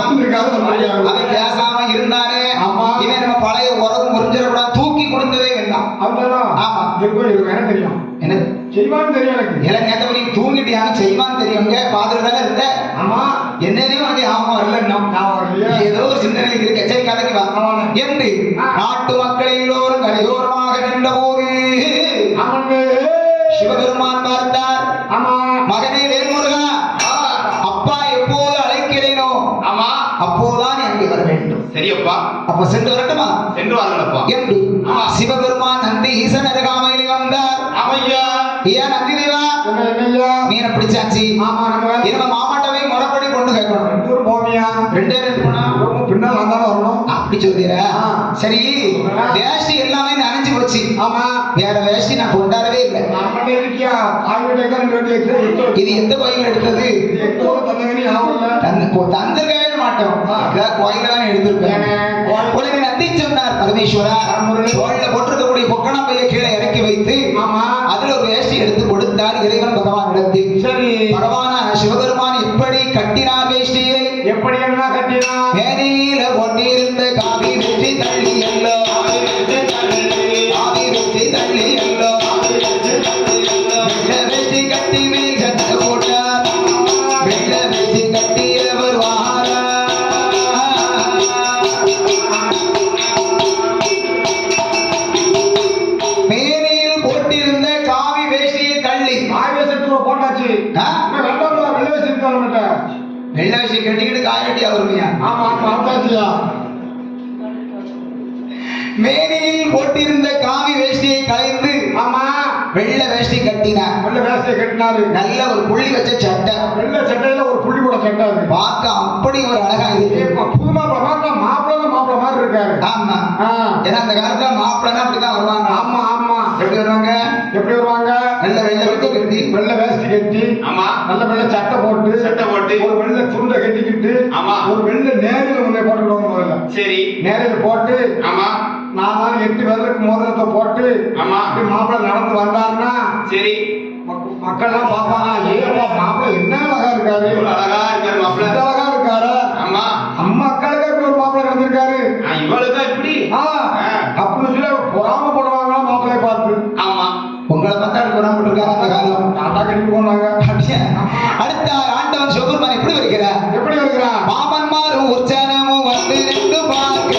அவன் பேசாம இருந்தானே. இவன் நம்ம பழைய உறவு முறிஞ்சிடக்கூடாது, தூக்கி கொடுத்ததே வேண்டாம். ஆமா எனக்கு தெரியும். என்ன செய்வான்னு தெரியும் எனக்கு. எல்லாம் நேத்த நீ தூங்கிட்டியான்னு செய்வான்னு தெரியுங்க. பாத்துட்டு தானே இருந்த. ஆமா என்னையும் உனக்கு ஆமா வரல. ஏதோ ஒரு சிந்தனை இருக்கு. சரி கதைக்கு வா என்று நாட்டு மக்கள் எல்லோரும் கரையோரமாக நின்ற போது சிவபெருமான் பார்த்தார். மகனே வேல்முருகா, அப்பா எப்போது அழைக்கிறேனோ ஆமா அப்போதான் அங்கே வர வேண்டும். சரியப்பா. அப்ப சென்று வரட்டுமா? சென்று வாருங்களப்பா என்று சிவபெருமான் நந்தி ஈசன் அருகாமையில் வந்தார். ஐயா ஐயா நந்தி தேவா, மீனை பிடிச்சாச்சு. இனிமே மாமாட்டவே முறைப்படி கொண்டு கேட்கணும். 2 பேர் போனா பின்னால் வந்தாலும் வரணும். அப்படி சொல்றீரா? சரி வேஷ்டி எல்லாமே நனைஞ்சு போச்சு. ஆமா வேற வேஷ்டி நான் கொண்டாடவே இல்லை. இது எந்த கோயில் எடுத்தது? தந்திருக்கவே மாட்டோம். கோயில தான் எடுத்திருக்கேன். உலக நந்தி சொன்னார் பரமேஸ்வரா, தோல்ல போட்டிருக்கக்கூடிய பொக்கணம் பைய கீழே இறக்கி வைத்து அதுல ஒரு வேஷ்டி எடுத்து கொடுத்தார் இறைவன் பகவான் இடத்தில். சரி, பகவான சிவபெருமான் எப்படி கட்டினார் வேஷ்டியை? எப்படி என்ன கட்டினார்? மேனியில ஒட்டியிருந்த காவி வெற்றி தள்ளி எல்லோ, காவி வெற்றி தள்ளி எல்லோ, வெள்ள வெற்றி கட்டி மேல் கட்ட போட்டார், வெள்ள வெற்றி கட்டியவர் வார. மேனியில் போட்டிருந்த காவி வேஷ்டியை தள்ளி போட்டாச்சு. வெள்ள வேஷ்டி கட்டிக்கிட்டு காயட்டி அவருமையா? ஆமா பார்த்தாச்சியா. மேனியில் போட்டிருந்த காவி வேஷ்டியை களைந்து ஆமா வெள்ள வேஷ்டி கட்டினார். வெள்ள வேஷ்டியை கட்டினாரு. நல்ல ஒரு புள்ளி வச்ச சட்டை, வெள்ள சட்டையில ஒரு புள்ளி கூட சட்டை பார்க்க அப்படி ஒரு அழகா இருக்கு. புது மாப்பிள்ளை மாப்பிள்ளை மாதிரி இருக்காரு. ஆமா, ஏன்னா அந்த காலத்துல மாப்பிள்ளை அப்படிதான் வருவாங்க. ஆமா ஆமா. எப்படி வருவாங்க? எப்படி வருவாங்க? நல்ல வெள்ள வேஷ்டி கட்டி, வெள்ள வேஷ்டி கட்டி, ஆமா நல்ல வெள்ள சட்டை போட்டு ஒரு வெள்ள துண்டை கட்டிக்கிட்டு, ஆமா ஒரு வெள்ள நேரில் ஒண்ணு போட்டுக்கிடுவாங்க முதல்ல. சரி, நேரில் போட்டு ஆமா 8 பேருக்கு மோதிரத்தை போட்டு ஆமா மாப்பிள்ளை நடந்து வந்தாருன்னா சரி மக்கள்லாம் பாப்பாங்க, ஏப்பா மாப்பிள்ளை என்ன அழகா இருக்காரு, அழகா இருக்காரு மாப்பிள்ளை, அழகா இருக்காரு. ஆமா மக்களுக்கு இப்படி ஒரு மாப்பிள்ளை நடந்திருக்காரு, இவளுக்கு இப்படி அப்படின்னு சொல்லி பொறாம போடுவாங்களா மாப்பிள்ளைய பார்த்து. ஆமா, உங்களை பார்த்தா பொறாம போட்டிருக்காங்க அந்த காலம். தாத்தா கட்டி போனாங்க. அடுத்த ஆண்டவன் சிவபெருமான் எப்படி வருகிறார்? எப்படி வருகிறார்? பாமன்மாரும் உற்சாகமும் வந்து நின்று பார்க்க,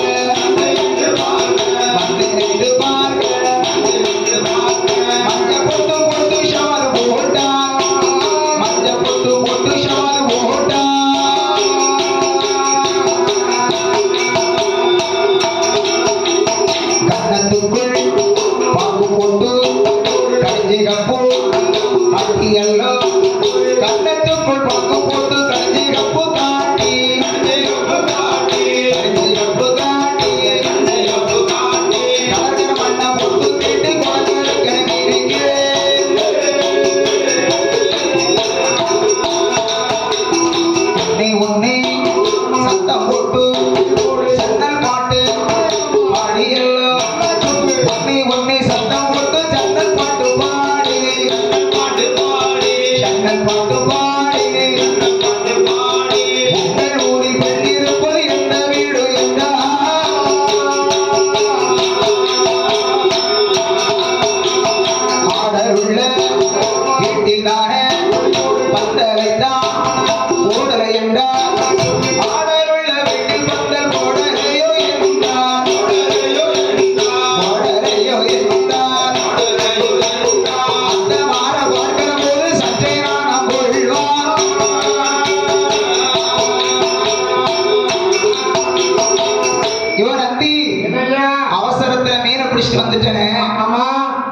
அவசரத்துல மீனை பிடிச்சிட்டு வந்துட்டேனே. ஆமா,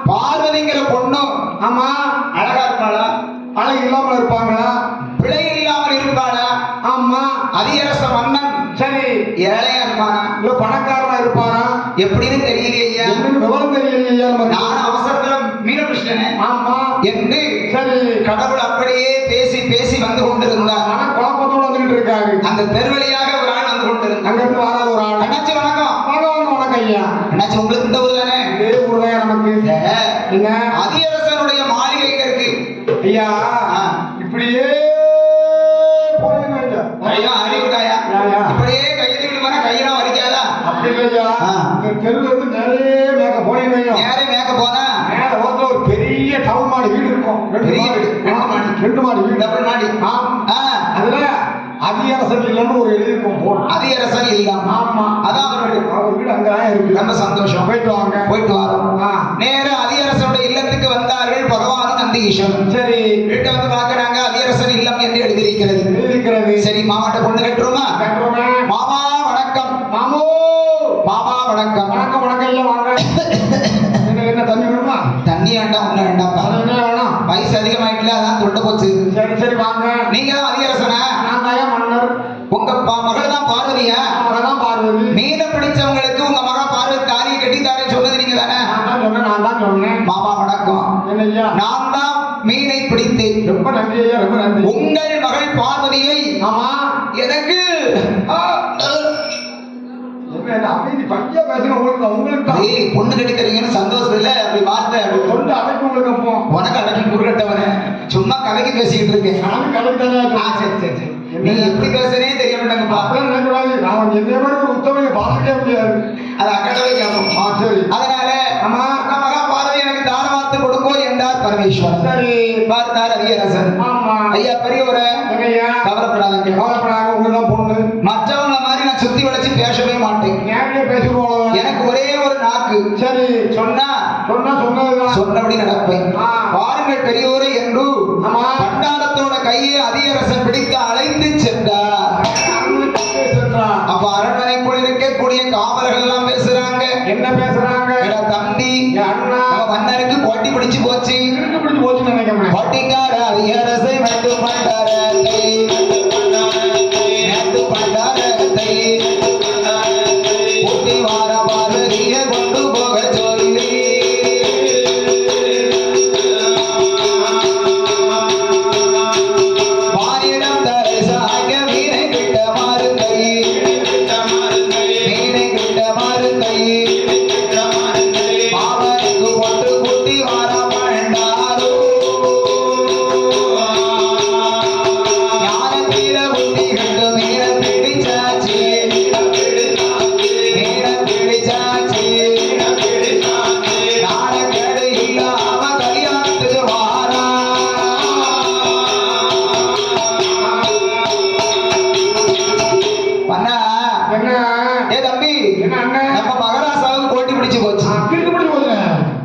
பார்வதிங்கிற பொண்ணு ஆமா அழகா இருப்பாளா? அழகு இல்லாமல் இருப்பாங்களா? பிழை இல்லாமல் இருப்பாளா? ஆமா. அதிகரச மன்னன் சரி ஏழையா இருப்பானா இல்ல பணக்காரனா இருப்பானா எப்படின்னு தெரியலையா? விவரம் தெரியலையா? நான் அவசரத்துல மீனை பிடிச்சிட்டேனே ஆமா என்று சரி கடவுள் அப்படியே பேசி பேசி வந்து கொண்டிருந்தார். ஆனா குழப்பத்தோடு வந்துட்டு இருக்காரு. அந்த தெருவழியாக ஒரு ஆள் வந்து கொண்டிருந்தார். அங்க இருந்து வராத ஒரு ஆள். அண்ணாச்சி வணக்கம். வணக்கம் ஐயா. அண்ணாச்சி உங்களுக்கு இந்த ஊர் தானே? இதே ஊர் தான் நமக்கு. என்ன அதிகரசனுடைய மாளிகை எங்க இருக்கு ஐயா? இப்படியே ஐயா அறிவுதாயா இப்படியே கையிட்டு வர கையெல்லாம் வலிக்காதா? அப்படி இல்லையா? தெருவில் இருந்து நிறைய மேக்க போனீங்க. நேரே மேக்க போனா ரோட்ல ஒரு பெரிய டவுன் மாடி வீடு இருக்கும். பெரிய வீடு, 2 மாடி வீடு, டபுள் மாடி. அதுல அதிகரசன் இல்லம்னு ஒரு எழுதிருக்கும் போர்டு. அதிகரசன் இல்லம். ஆமா, அதான் அவர் வீடு அங்கதான் இருக்கு. ரொம்ப சந்தோஷம். போயிட்டு வாங்க. போயிட்டு வரோம். நேரா அதிகரசனுடைய இல்லத்துக்கு வந்தார்கள் பகவான் நந்தீஸ்வரன். சரி, வீட்டை வந்து பாக்குறாங்க. அதிகரசன் இல்லம் என்று எழுதியிருக்கிறது. சரி, மாமாட்ட பொண்ணு கட்டுறோமா? கட்டுறோமே. மாமா வணக்கம். மாமோ மாமா வணக்கம். வணக்கம் வணக்கம். இல்ல வாங்க. என்ன தண்ணி வேணுமா? தண்ணி வேண்டாம், ஒண்ணு வேண்டாம். வேணாம், வயசு அதிகமாயிட்டுல அதான் தொண்டை போச்சு. சரி சரி வாங்க. நீங்க தான் அதிகரசனா? நான் தான் மன்னர். உங்க மகள் தான் பார்வதியா? மகள் தான் பார்வதி. மீனை பிடிச்சவங்களுக்கு உங்க மகா பார்வதி தாலியை கட்டி தாரேன்னு சொன்னது நீங்க தானே? நான் தான் சொன்னேன். மாமா வணக்கம். என்னய்யா? நான் தான் மீனை பிடித்தேன். ரொம்ப நன்றி ஐயா, ரொம்ப நன்றி. உங்கள் மகள் பார்வதியை ஆமா. எனக்கு என்ன அமைதி பையா பேசுங்க. உங்களுக்கு தான் பொண்ணு கட்டி தரீங்கன்னு சந்தோஷம் இல்ல, அப்படி வார்த்தை சொந்த அடைக்கு உங்களுக்கு அப்போ உனக்கு அடக்கி குறுக்கட்டவன சும்மா கதைக்கு பேசிக்கிட்டு இருக்கேன். நானும் கலந்து சரி சரி சரி, நீ எப்படி பேசுறே தெரிய மாட்டாங்கப்பா. அப்பெல்லாம் நினைக்கூடாது. நான் என்னைய மாதிரி ஒரு உத்தமையை பார்த்துட்டே முடியாது. அது அக்கடவை கேட்போம். சரி. அதனால ஆமா. மகா பார்வை எனக்கு தாரவாத்து கொடுக்கோ என்றார் பரமேஸ்வரன். சரி. பார்த்தார் அரியரசன். ஆமா. ஐயா பெரியவரை ஐயா கவலைப்படாதீங்க, கவலைப்படாத. உங்களுக்கு தான் பொண்ணு. மற்றவங்க மாதிரி நான் சுத்தி வளைச்சு பேசவே மாட்டேன். நேரடியா பேசுவோம். எனக்கு ஒரே ஒரு நாக்கு. சரி. சொன்னா சொன்னதுதான் சொன்னபடி நடப்பேன். பாருங்கள் பெரியோரை என்று ஆமா. பண்டாரத்தோட கையை அதிகரசன் பிடித்து அழைத்து சென்றார். அப்ப அரண்மனைக்குள் இருக்கக்கூடிய காவலர்கள் எல்லாம் பேசுறாங்க. என்ன பேசுறாங்க? தம்பி அண்ணா மன்னருக்கு போட்டி பிடிச்சு போச்சு. பிடிச்சு போச்சு நினைக்கிறேன். போட்டிக்கார அதிகரசை நட்டு பண்டாரத்தை நட்டு பண்டாரத்தை போட்டி வார பார்வதியை கொண்டு போக சொல்லி மானிடம் தலை சாக மீனை கிட்ட மாறுங்கை மீனை கிட்ட மாறுங்கை மாவனுக்கு பொட்டு குட்டி வார பண்டாரோ ஞானத்தீர புத்தி கண்டு மீனை பிடிச்சாச்சு மீனை பிடிச்சாச்சு நாடகேடு இல்லாம கல்யாணத்துக்கு வாரா. பண்ணா என்ன ஏ தம்பி, என்ன அண்ணன்? நம்ம மகாராசாவுக்கு போட்டி பிடிச்சு போச்சு. பிடிச்சு பிடிச்சு போச்சு.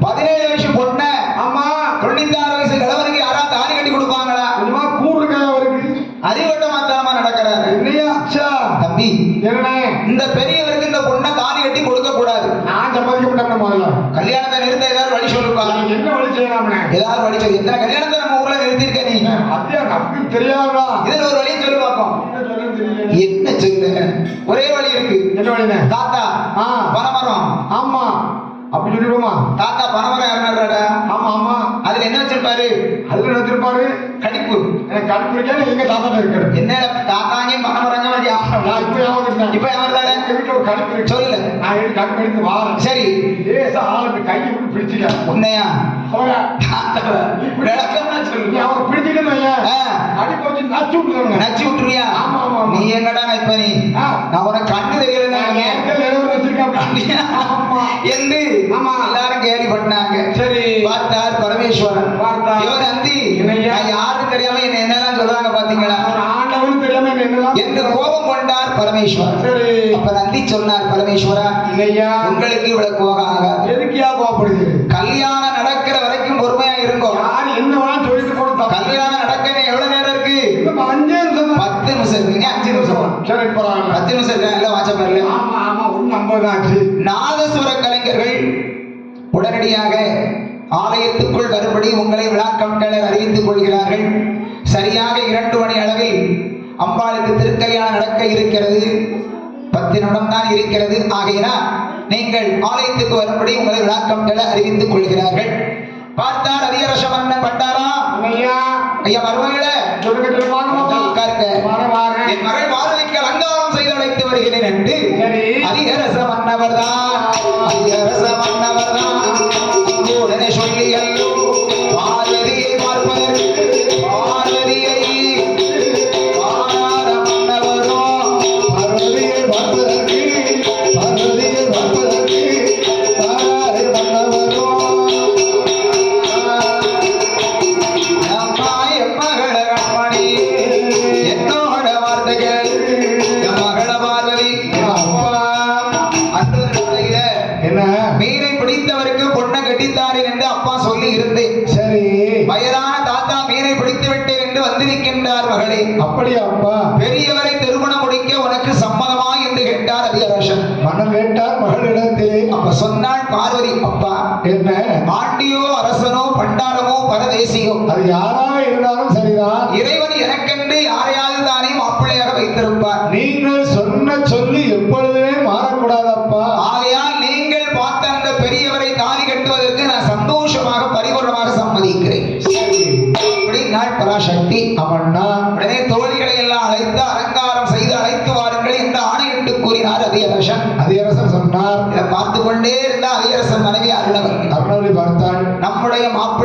17 வயசு பொண்ண ஆமா. 96 வயசு கிழவனுக்கு யாராவது தாலி கட்டி கொடுப்பாங்களா? கொஞ்சமா கூடுக்காக அவருக்கு. அறிவட்ட மாத்தாம நடக்கிறாரு. இல்லையா? அச்சா. தம்பி, என்ன இந்த பெரியவருக்கு இந்த பொண்ணை தாலி கட்டி கொடுக்க கூடாது. நான் சம்மதிக்கப்பட்டேன் முதல்ல. கல்யாணத்தை நிறுத்த ஏதாவது வழி சொல்லுப்பா. நீங்க என்ன வழி செய்யலாம்னே? ஏதாவது வழி சொல்லு. எத்தனை கல்யாணத்தை நம்ம ஊர்ல நிறுத்திருக்க நீ? அப்படியே நமக்கு தெரியாதா? இதுல ஒரு வழியை சொல்லு பார்ப்போம். என்ன சொல்ல தெரியல. என்ன சொல்லு? ஒரே வழி இருக்கு. என்ன வழினே? தாத்தா ஆ. பனமரம். ஆமா. அப்படி சொல்லிடுமா? தாத்தா பனமரம் யாருன்னாடா? ஆமா ஆமா. அதுல என்ன வச்சிருப்பாரு? அதுல எடுத்திருப்பாரு கடிப்பு. எனக்கு கடுப்பிடிக்காது. எங்க தாத்தா இருக்கிறது. என்ன தாத்தாங்க பனமரங்க நான் இப்ப யாவது இப்ப எவர்தானே எங்க வீட்டுல ஒரு கடுப்பு இருக்கு. சொல்லு. நான் எடுத்து கடுப்பு எடுத்து வாரேன். சரி. லேசா ஆளுக்கு கையை விட்டு பிடிச்சிக்க. உன்னையா அவரை விளக்கமா சொல்லு. அவர் பிடிச்சிக்கணும் ஐயா. ஆ. அடிப்பு வச்சு நச்சு விட்டுருங்க. நச்சு விட்டுருவியா? ஆமா ஆமா ஆமா. நீ எங்கடா இப்ப நீ ஆ. நான் உனக்கு கண்ணு தெரியல ஆமா. என்று ஆமா. எல்லாரும் கேள்விப்பட்டாங்க. சரி. பார்த்தார் பரமேஸ்வரன். பார்த்தார். இவன் நந்தி என்னய்யா? நான் யாரும் தெரியாம என்ன என்னெல்லாம் சொல்றாங்க பாத்தீங்களா ஆண்டவன் தெரியாம என்னெல்லாம் என்று கோபம் கொண்டார் பரமேஸ்வரன். சரி. அப்ப நந்தி சொன்னார் பரமேஸ்வரா, இல்லையா உங்களுக்கு இவ்வளவு கோபம் ஆகாது. எதுக்கியா கோபப்படுது? கல்யாணம் நடக்கிற வரைக்கும் பொறுமையா இருக்கும். யார் என்ன வேணா சொல்லிட்டு போட்டு கல்யாணம் நடக்க எவ்வளவு நேரம் இருக்கு? 5 நிமிஷம் 10 நிமிஷம் இருக்கு. 5 நிமிஷம். சரி பரவாயில்ல. 10 நிமிஷம் இருக்கு. எல்லாம் வாட்ச பாருங்க. ஆமா ஆமா. 1:50 ஆச்சு. நாதசுர கலைஞர்கள் உடனடியாக ஆலயத்துக்குள் வரும்படி உங்களை விழாக்கமிட்டனர் அறிவித்துக் கொள்கிறார்கள். சரியாக 2 மணி அளவில் அம்பாளுக்கு திருக்கல்யாணம் நடக்க இருக்கிறது. 10 நிமிடம் தான் இருக்கிறது. ஆகையினால் நீங்கள் ஆலயத்துக்கு வரும்படி உங்களை விழாக்கமிட்டனர் அறிவித்துக் கொள்கிறார்கள். பார்த்தார் அதிகரச மன்னன் பண்டாரா. ஐயா ஐயா மருமகளே, சொல்லுங்க சொல்லுங்க. உட்காருங்க. வரேன். என் மகள் பார்வைக்கு அலங்காரம் செய்து அழைத்து வருகிறேன் என்று சரி. அதிகரச மன்னவர்தான் அதிகரச மன்னவர்தான் உடனே சொல்லியல்லோ பார்வதியை பார்ப்பதற்கு பார்வதியை பாராத மன்னவரோ பார்வதியை பார்ப்பதற்கு பார்வதியை பார்ப்பதற்கு பாராத மன்னவரோ அம்மா என் மகள கண்மணி என்னோட வார்த்தைகள் என் மகள பார்வதி அன்று என்ன மீனை பிடித்தவருக்கு பொண்ணை கட்டித்தாரேன் என்று அப்பா சொல்லி இருந்தேன். சரி. வயதான தாத்தா மீனை பிடித்து விட்டேன் என்று வந்திருக்கின்றார் மகளே. அப்படியா அப்பா? பெரியவரை திருமணம் முடிக்க உனக்கு சம்மதமா என்று கேட்டார் அதிகரசன். மனம் கேட்டார் மகளிடத்திலே. அப்ப சொன்னாள் பார்வதி, அப்பா என்ன? ஆண்டியோ அரசனோ பண்டாரமோ பரதேசியோ அது யாரா இருந்தாலும் சரிதான். இறைவன் எனக்கென்று யாரையாவது தானே மாப்பிள்ளையாக வைத்திருப்பார். நீங்கள் சொன்ன சொல்லி எப்பொழுதுமே மாறக்கூடாதப்பா. ஆகையால் நீங்கள் பார்த்த அந்த பெரியவரை தாலி கட்டுவதற்கு நான் சந்தோஷமாக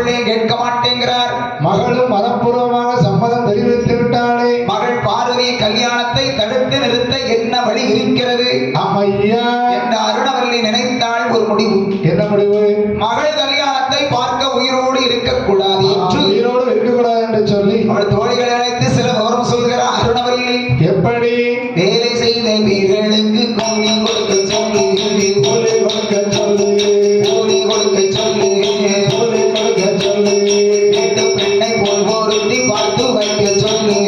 மாப்பிள்ளை கேட்க மாட்டேங்கிறார். மகளும் மனப்பூர்வமாக சம்மதம் தெரிவித்து விட்டாளே. மகள் பார்வதி கல்யாணத்தை தடுத்து நிறுத்த என்ன வழி இருக்கிறது அம்மையா என்ற அருணவல்லி நினைத்தாள் ஒரு முடிவு. என்ன முடிவு? மகள் கல்யாணத்தை பார்க்க உயிரோடு இருக்கக்கூடாது என்று உயிரோடு இருக்கக்கூடாது என்று சொல்லி அவள் தோழிகளை அழைத்து சில விவரம் சொல்கிறார் அருணவல்லி. எப்படி? வேலை செய்த வீரர்களுக்கு கூலி கொடுக்க சொல்லி, கூலி கொடுக்க சொல்லி, கூலி கொடுக்க சொல்லி, கூலி கொடுக்க சொல்லி, வீட்டு பெண்ணை போல் பொருத்தி பார்த்து வைக்க சொல்லி,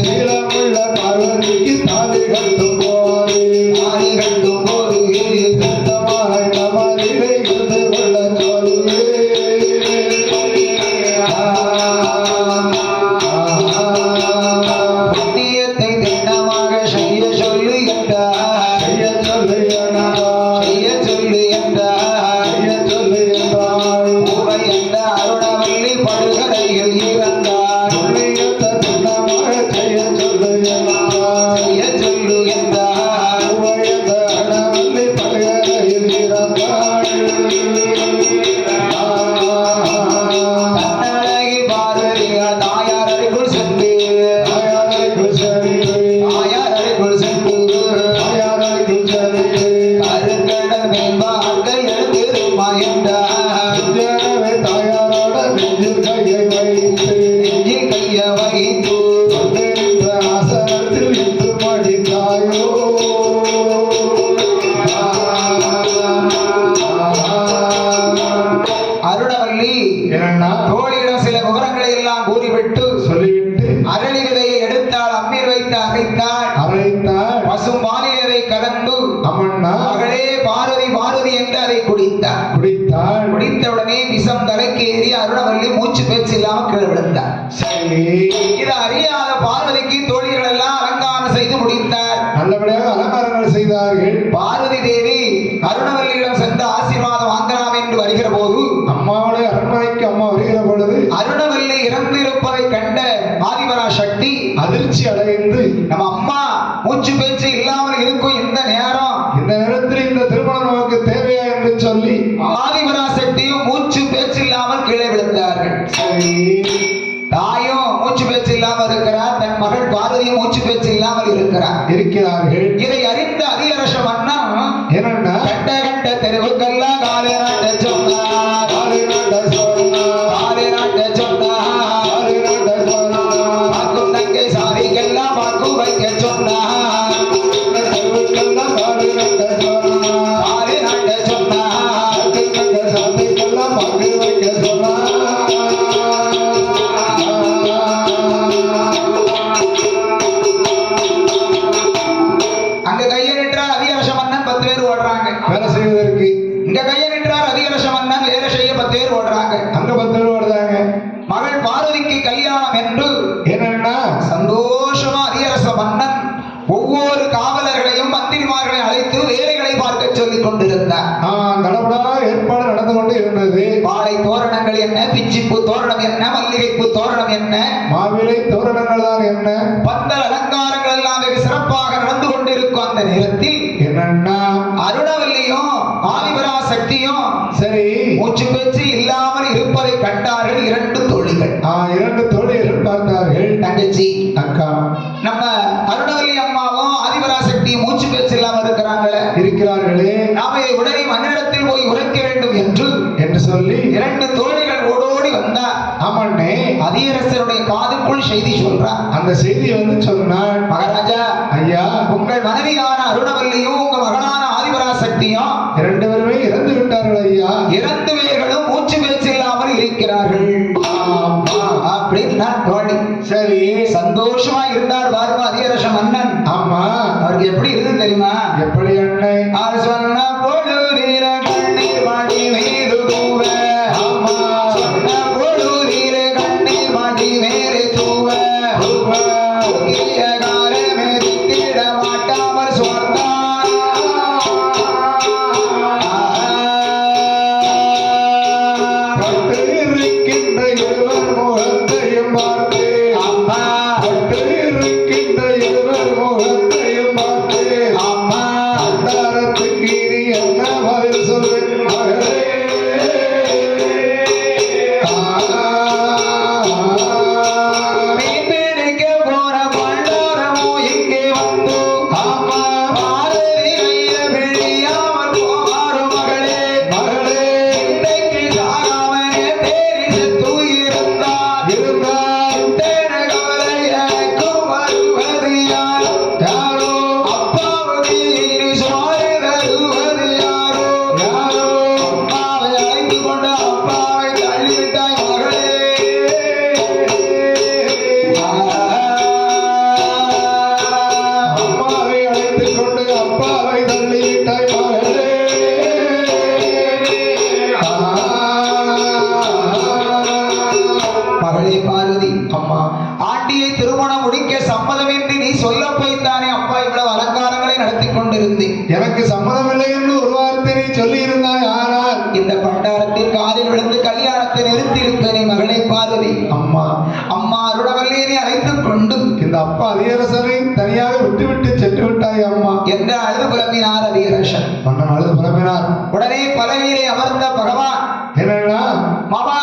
சீலமுள்ள பார்வதிக்கு தாலி கட்டும் போது, தாலி கட்டும் போது சுத்தமாக கமலிலே இருந்து கொள்ள சொல்லி. புண்ணியத்தை திண்ணமாக செய்ய சொல்லு என்றார், செய்ய சொல்லி என்றார், செய்ய சொல்லு என்றார். செய்ய சொல்லி என்றாள். பூவை என்ற அருணவல்லி படுகரையில் இறந்தார், புண்ணியத்தை திண்ணமாக செய்ய சொல்லி என்றார். செய்ய சொல்லு என்றார். உயர்ந்த அடவல்லி படுகையில் இறந்தாள். கண்ணழகி பார்வதியார் தாயார் அறைக்குள் சென்று, தாயாரைக்குள் சென்று, தாயார் அறைக்குள் சென்று தாயாரைக்குள் சென்று, கருங்கடல் மேம்பாக எழுந்திருமா என்றார். எனவே தாயாரோட நெஞ்சில் கையை வைத்து, நெஞ்சில் கைய வைத்து கொண்டிருந்த ஆசனத்தில் இட்டு மடித்தாயோ. அருணவல்லி என்னன்னா தோழியிடம் சில விவரங்களை எல்லாம் கூறிவிட்டு சொல்லிவிட்டு அரளி விதையை எடுத்தாள், அம்மீர் வைத்து அகைத்தாள், அரைத்தாள். பசும் பாலில் அதை கலந்து அம்மண்ணா மகளே பார்வதி பார்வதி என்று அதை குடித்தார். குடித்தாள். குடித்தவுடனே விஷம் தலைக்கு ஏறி அருணவல்லி மூச்சு பேச்சு இல்லாமல் கீழே விழுந்தார். சரி, இதை அறியாத பார்வதிக்கு தோழிகள் எல்லாம் அலங்காரம் செய்து முடித்தார். நல்லபடியாக அலங்காரங்கள் செய்தார்கள். பார்வதி தேவி அருணவல்லியிடம் சென்று ஆசீர்வாதம் வாங்கலாம் என்று வருகிற போது அம்மாவுடைய அரண்மனைக்கு அம்மா வருகிற பொழுது அருணவல்லி இறந்திருப்பதை கண்ட ஆதிபரா சக்தி அதிர்ச்சி அடைந்து, நம்ம அம்மா மூச்சு பேச்சு இல்லாமல் இருக்கும் இந்த நேரம் இந்த நேரத்தில் இந்த திருமணம் நமக்கு தேவையா என்று சொல்லி ஆதிபரா சக்தியும் மூச்சு பேச்சு இல்லாமல் கீழே விழுந்தார்கள். சரி, தாயும் மூச்சு பேச்சு இல்லாமல் இருக்கிறார், தன் மகள் பார்வதியும் மூச்சு பேச்சு இல்லாமல் இருக்கிறார். இருக்கிறார்கள். இதை அறிந்த அதிகரச மன்னன் என்னன்னா கண்ட கண்ட தெருவுக்கெல்லாம் காலை நாட்ட சொன்னார், காலை நாட்ட சொன்னார், காலை நாட்ட சொன்னார். காலை நாட்ட சொன்னார், வாக்கும் தங்கை சாதிக்கெல்லாம் வாக்கு வைக்க சொன்னார், தெருவுக்கெல்லாம் காலை நாட்ட சொன்னார், காலை நாட்ட சொன்னார். கண்ட சாத்தைக்கெல்லாம் பங்கு வைக்க சொன்னார். அங்க கையை நின்றார் அதிகரச மன்னன் 10 பேர் ஓடுறாங்க. வேலை செய்வதற்கு இங்க கையை நின்றார் அதிகரச மன்னன் வேலை செய்ய 10 பேர் ஓடுறாங்க. அங்க 10 பேர் வருதாங்க. மகள் பார்வதிக்கு கல்யாணம் என்று என்னன்னா சந்தோஷமா அதிகரச மன்னன் ஒவ்வொரு காவலர்களையும் மந்திரிமார்களை அழைத்து வேலைகளை பார்க்க சொல்லிக் கொண்டிருந்தார். தடபடா ஏற்பாடு நடந்து கொண்டு இருந்தது. வாழை தோரணங்கள் என்ன, பிச்சிப்பூ தோரணம் என்ன, மல்லிகைப்பூ தோரணம் என்ன, மாவிலை தோரணங்கள் தான் என்ன, பந்தல் அலங்காரங்கள் எல்லாம் வெகு சிறப்பாக நடந்து கொண்டிருக்கும் அந்த நேரத்தில் என்னன்னா அருணவல்லியும் ஆதிபரா சக்தியும் சரி மூச்சு பேச்சு இல்லாமல் இருப்பதை கண்டார்கள் 2 தோழிகள். 2 தோழியர்கள் பார்த்தார்கள். தங்கச்சி அக்கா நம்ம அருணவல்லி அம்மாவும் ஆதிபரா சக்தியும் மூச்சு பேச்சு இல்லாமல் இருக்கிறாங்களே, இருக்கிறார்களே, நாம இதை உடனே மன்னிடத்தில் போய் உரைக்க வேண்டும் என்று சொல்லி 2 தோழிகள் ஓடோடி வந்தார். ஆமாண்ணே, அதிகரசருடைய காதுக்குள் செய்தி சொல்றார். அந்த செய்தி வந்து சொன்னாள், மகாராஜா ஐயா உங்கள் மனைவியான அருணவல்லியும் உங்க மகனான ஆதிபரா சக்தியும் 2 பேருமே இறந்து விட்டார்கள் ஐயா. 2 பேர்களும் மூச்சு பேச்சு இல்லாமல் இருக்கிறார்கள் அப்படின்னா தோழி. சரி, சந்தோஷமா இருந்தார் பாருங்க அதிகரச மன்னன். ஆமா, அவருக்கு எப்படி இருந்து தெரியுமா? எப்படி அண்ணே? அவர் சொன்ன பொழுதில கண்ணீர் மாடி மீது தூவ, ஆமா, சொன்ன பொழுதில கண்ணீர் மாடி மேலே தூவ, காரமே திட மாட்டாமல் சொன்னார். மீன்பிடிக்க போற பண்டாரமோ இங்கே வந்து ஆமா பாரதி கைய பிடியாமல் போவாரு மகளே மகளே இன்றைக்கு சாகாமனே தேறி செத்து இருந்தார் இருந்தார் தேன கவலை எனக்கும் வருவது யாரோ யாரோ அப்பாவுக்கு இனி சோறு தருவது யாரோ யாரோ அப்பாவை அழைத்து கொண்டு அப்பாவை தள்ளிவிட்டாய் மகளே அம்மாவை அழைத்துக் கொண்டு அப்பாவை தள்ளிவிட்டாய் மகளே மகளே பார்வதி அம்மா ஆண்டியை திருமணம் முடிக்க சம்மதமின்றி நீ சொல்ல போய்த்தானே அப்பா இவ்வளவு அலங்காரங்களை நடத்தி கொண்டிருந்தேன் எனக்கு சம்மதமில்லை என்று ஒரு வார்த்தை நீ சொல்லி இருந்தாய். ஆனால் இந்த பண்டாரத்தில் காலில் விழுந்து கல்யாணத்தை நிறுத்தியிருப்பேனே மகளே பார்வதி அம்மா அம்மா அருணவல்லியை அழைத்துக் கொண்டு இந்த அப்பா அதிகரசனை தனியாக விட்டுவிட்டு சென்று விட்டாய் அம்மா என்று அழுது புலம்பினார் அதிகரசன். மன்னன் அழுது புலம்பினார். உடனே பதவியிலே அமர்ந்த பகவான் என்னன்னா மாமா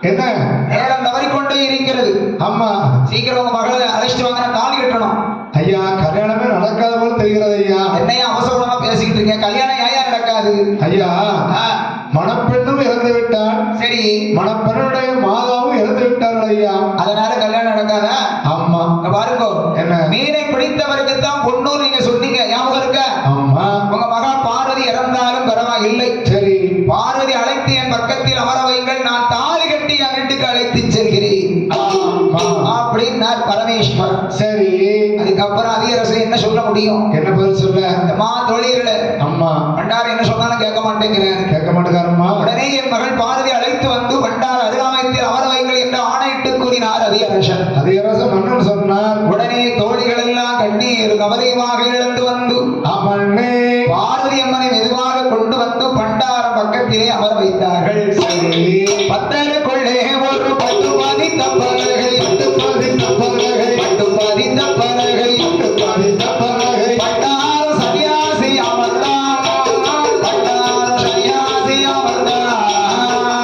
என்ன நேரம் தவறிக்கொண்டே இருக்கிறது, அம்மா சீக்கிரம் உங்க மகளை அழைச்சிட்டு வாங்க, நான் தாலி கட்டணும். ஐயா கல்யாணமே நடக்காத போல தெரிகிறது ஐயா. என்னையா அவசரமா பேசிக்கிட்டு இருக்கேன், கல்யாணம் ஏன் நடக்காது? ஐயா ஆ, மணப்பெண்ணும் இறந்து விட்டாள், சரி மணப்பெண்ணுடைய மாதாவும் இறந்து விட்டார்கள் ஐயா. அதனால கல்யாணம் நடக்காதா? ஆமா இங்க பாருங்க, என்ன மீனை பிடித்தவருக்கு தான் பொண்ணூர் நீங்க சொன்னீங்க, ஞாபகம் இருக்க? ஆமா உங்க மகா பார்வதி இறந்தாலும் பரவாயில்லை, சரி பார்வதி அழைத்து என் பக்கத்தில் அமர வைங்கள், நான் தாலி கட்டி என் வீட்டுக்கு அழைத்து செல்கிறேன் ஆமா அப்படின்னார் பரமேஸ்வரன். சரி அதுக்கப்புறம் அதிகரசன் என்ன சொல்ல முடியும்? என்ன பதில் சொல்ல? மா தொழில்கள அம்மா பண்டார் என்ன சொன்னாலும் கேட்க மாட்டேங்கிறார். கேட்க மாட்டேங்காரம்மா. உடனே என் மகள் பார்வதி அழைத்து வந்து பண்டார் அருகாமைத்தில் அமர வைங்கள் என்று ஆணையிட்டு கூறினார் அதிகரசன். அதிகரசன் மன்னன் சொன்னார். உடனே தோழிகள் எல்லாம் கண்ணீர் கவலையுமாக இழந்து வந்து அம்மண்ணே பார்வதி அம்மனை மெதுவாக கொண்டு வந்து பண்டார பக்கத்திலே அமர வைத்தார்கள். சரி பத்தருக்குள்ளே ஒரு பட்டு பதித்த பலகை, பட்டு பதித்த பலகை, பட்டு பதித்த பலகை, பட்டு பதித்த பலகை, பண்டார சன்னியாசி அமர்ந்தான், பண்டார சன்னியாசி அமர்ந்தான்.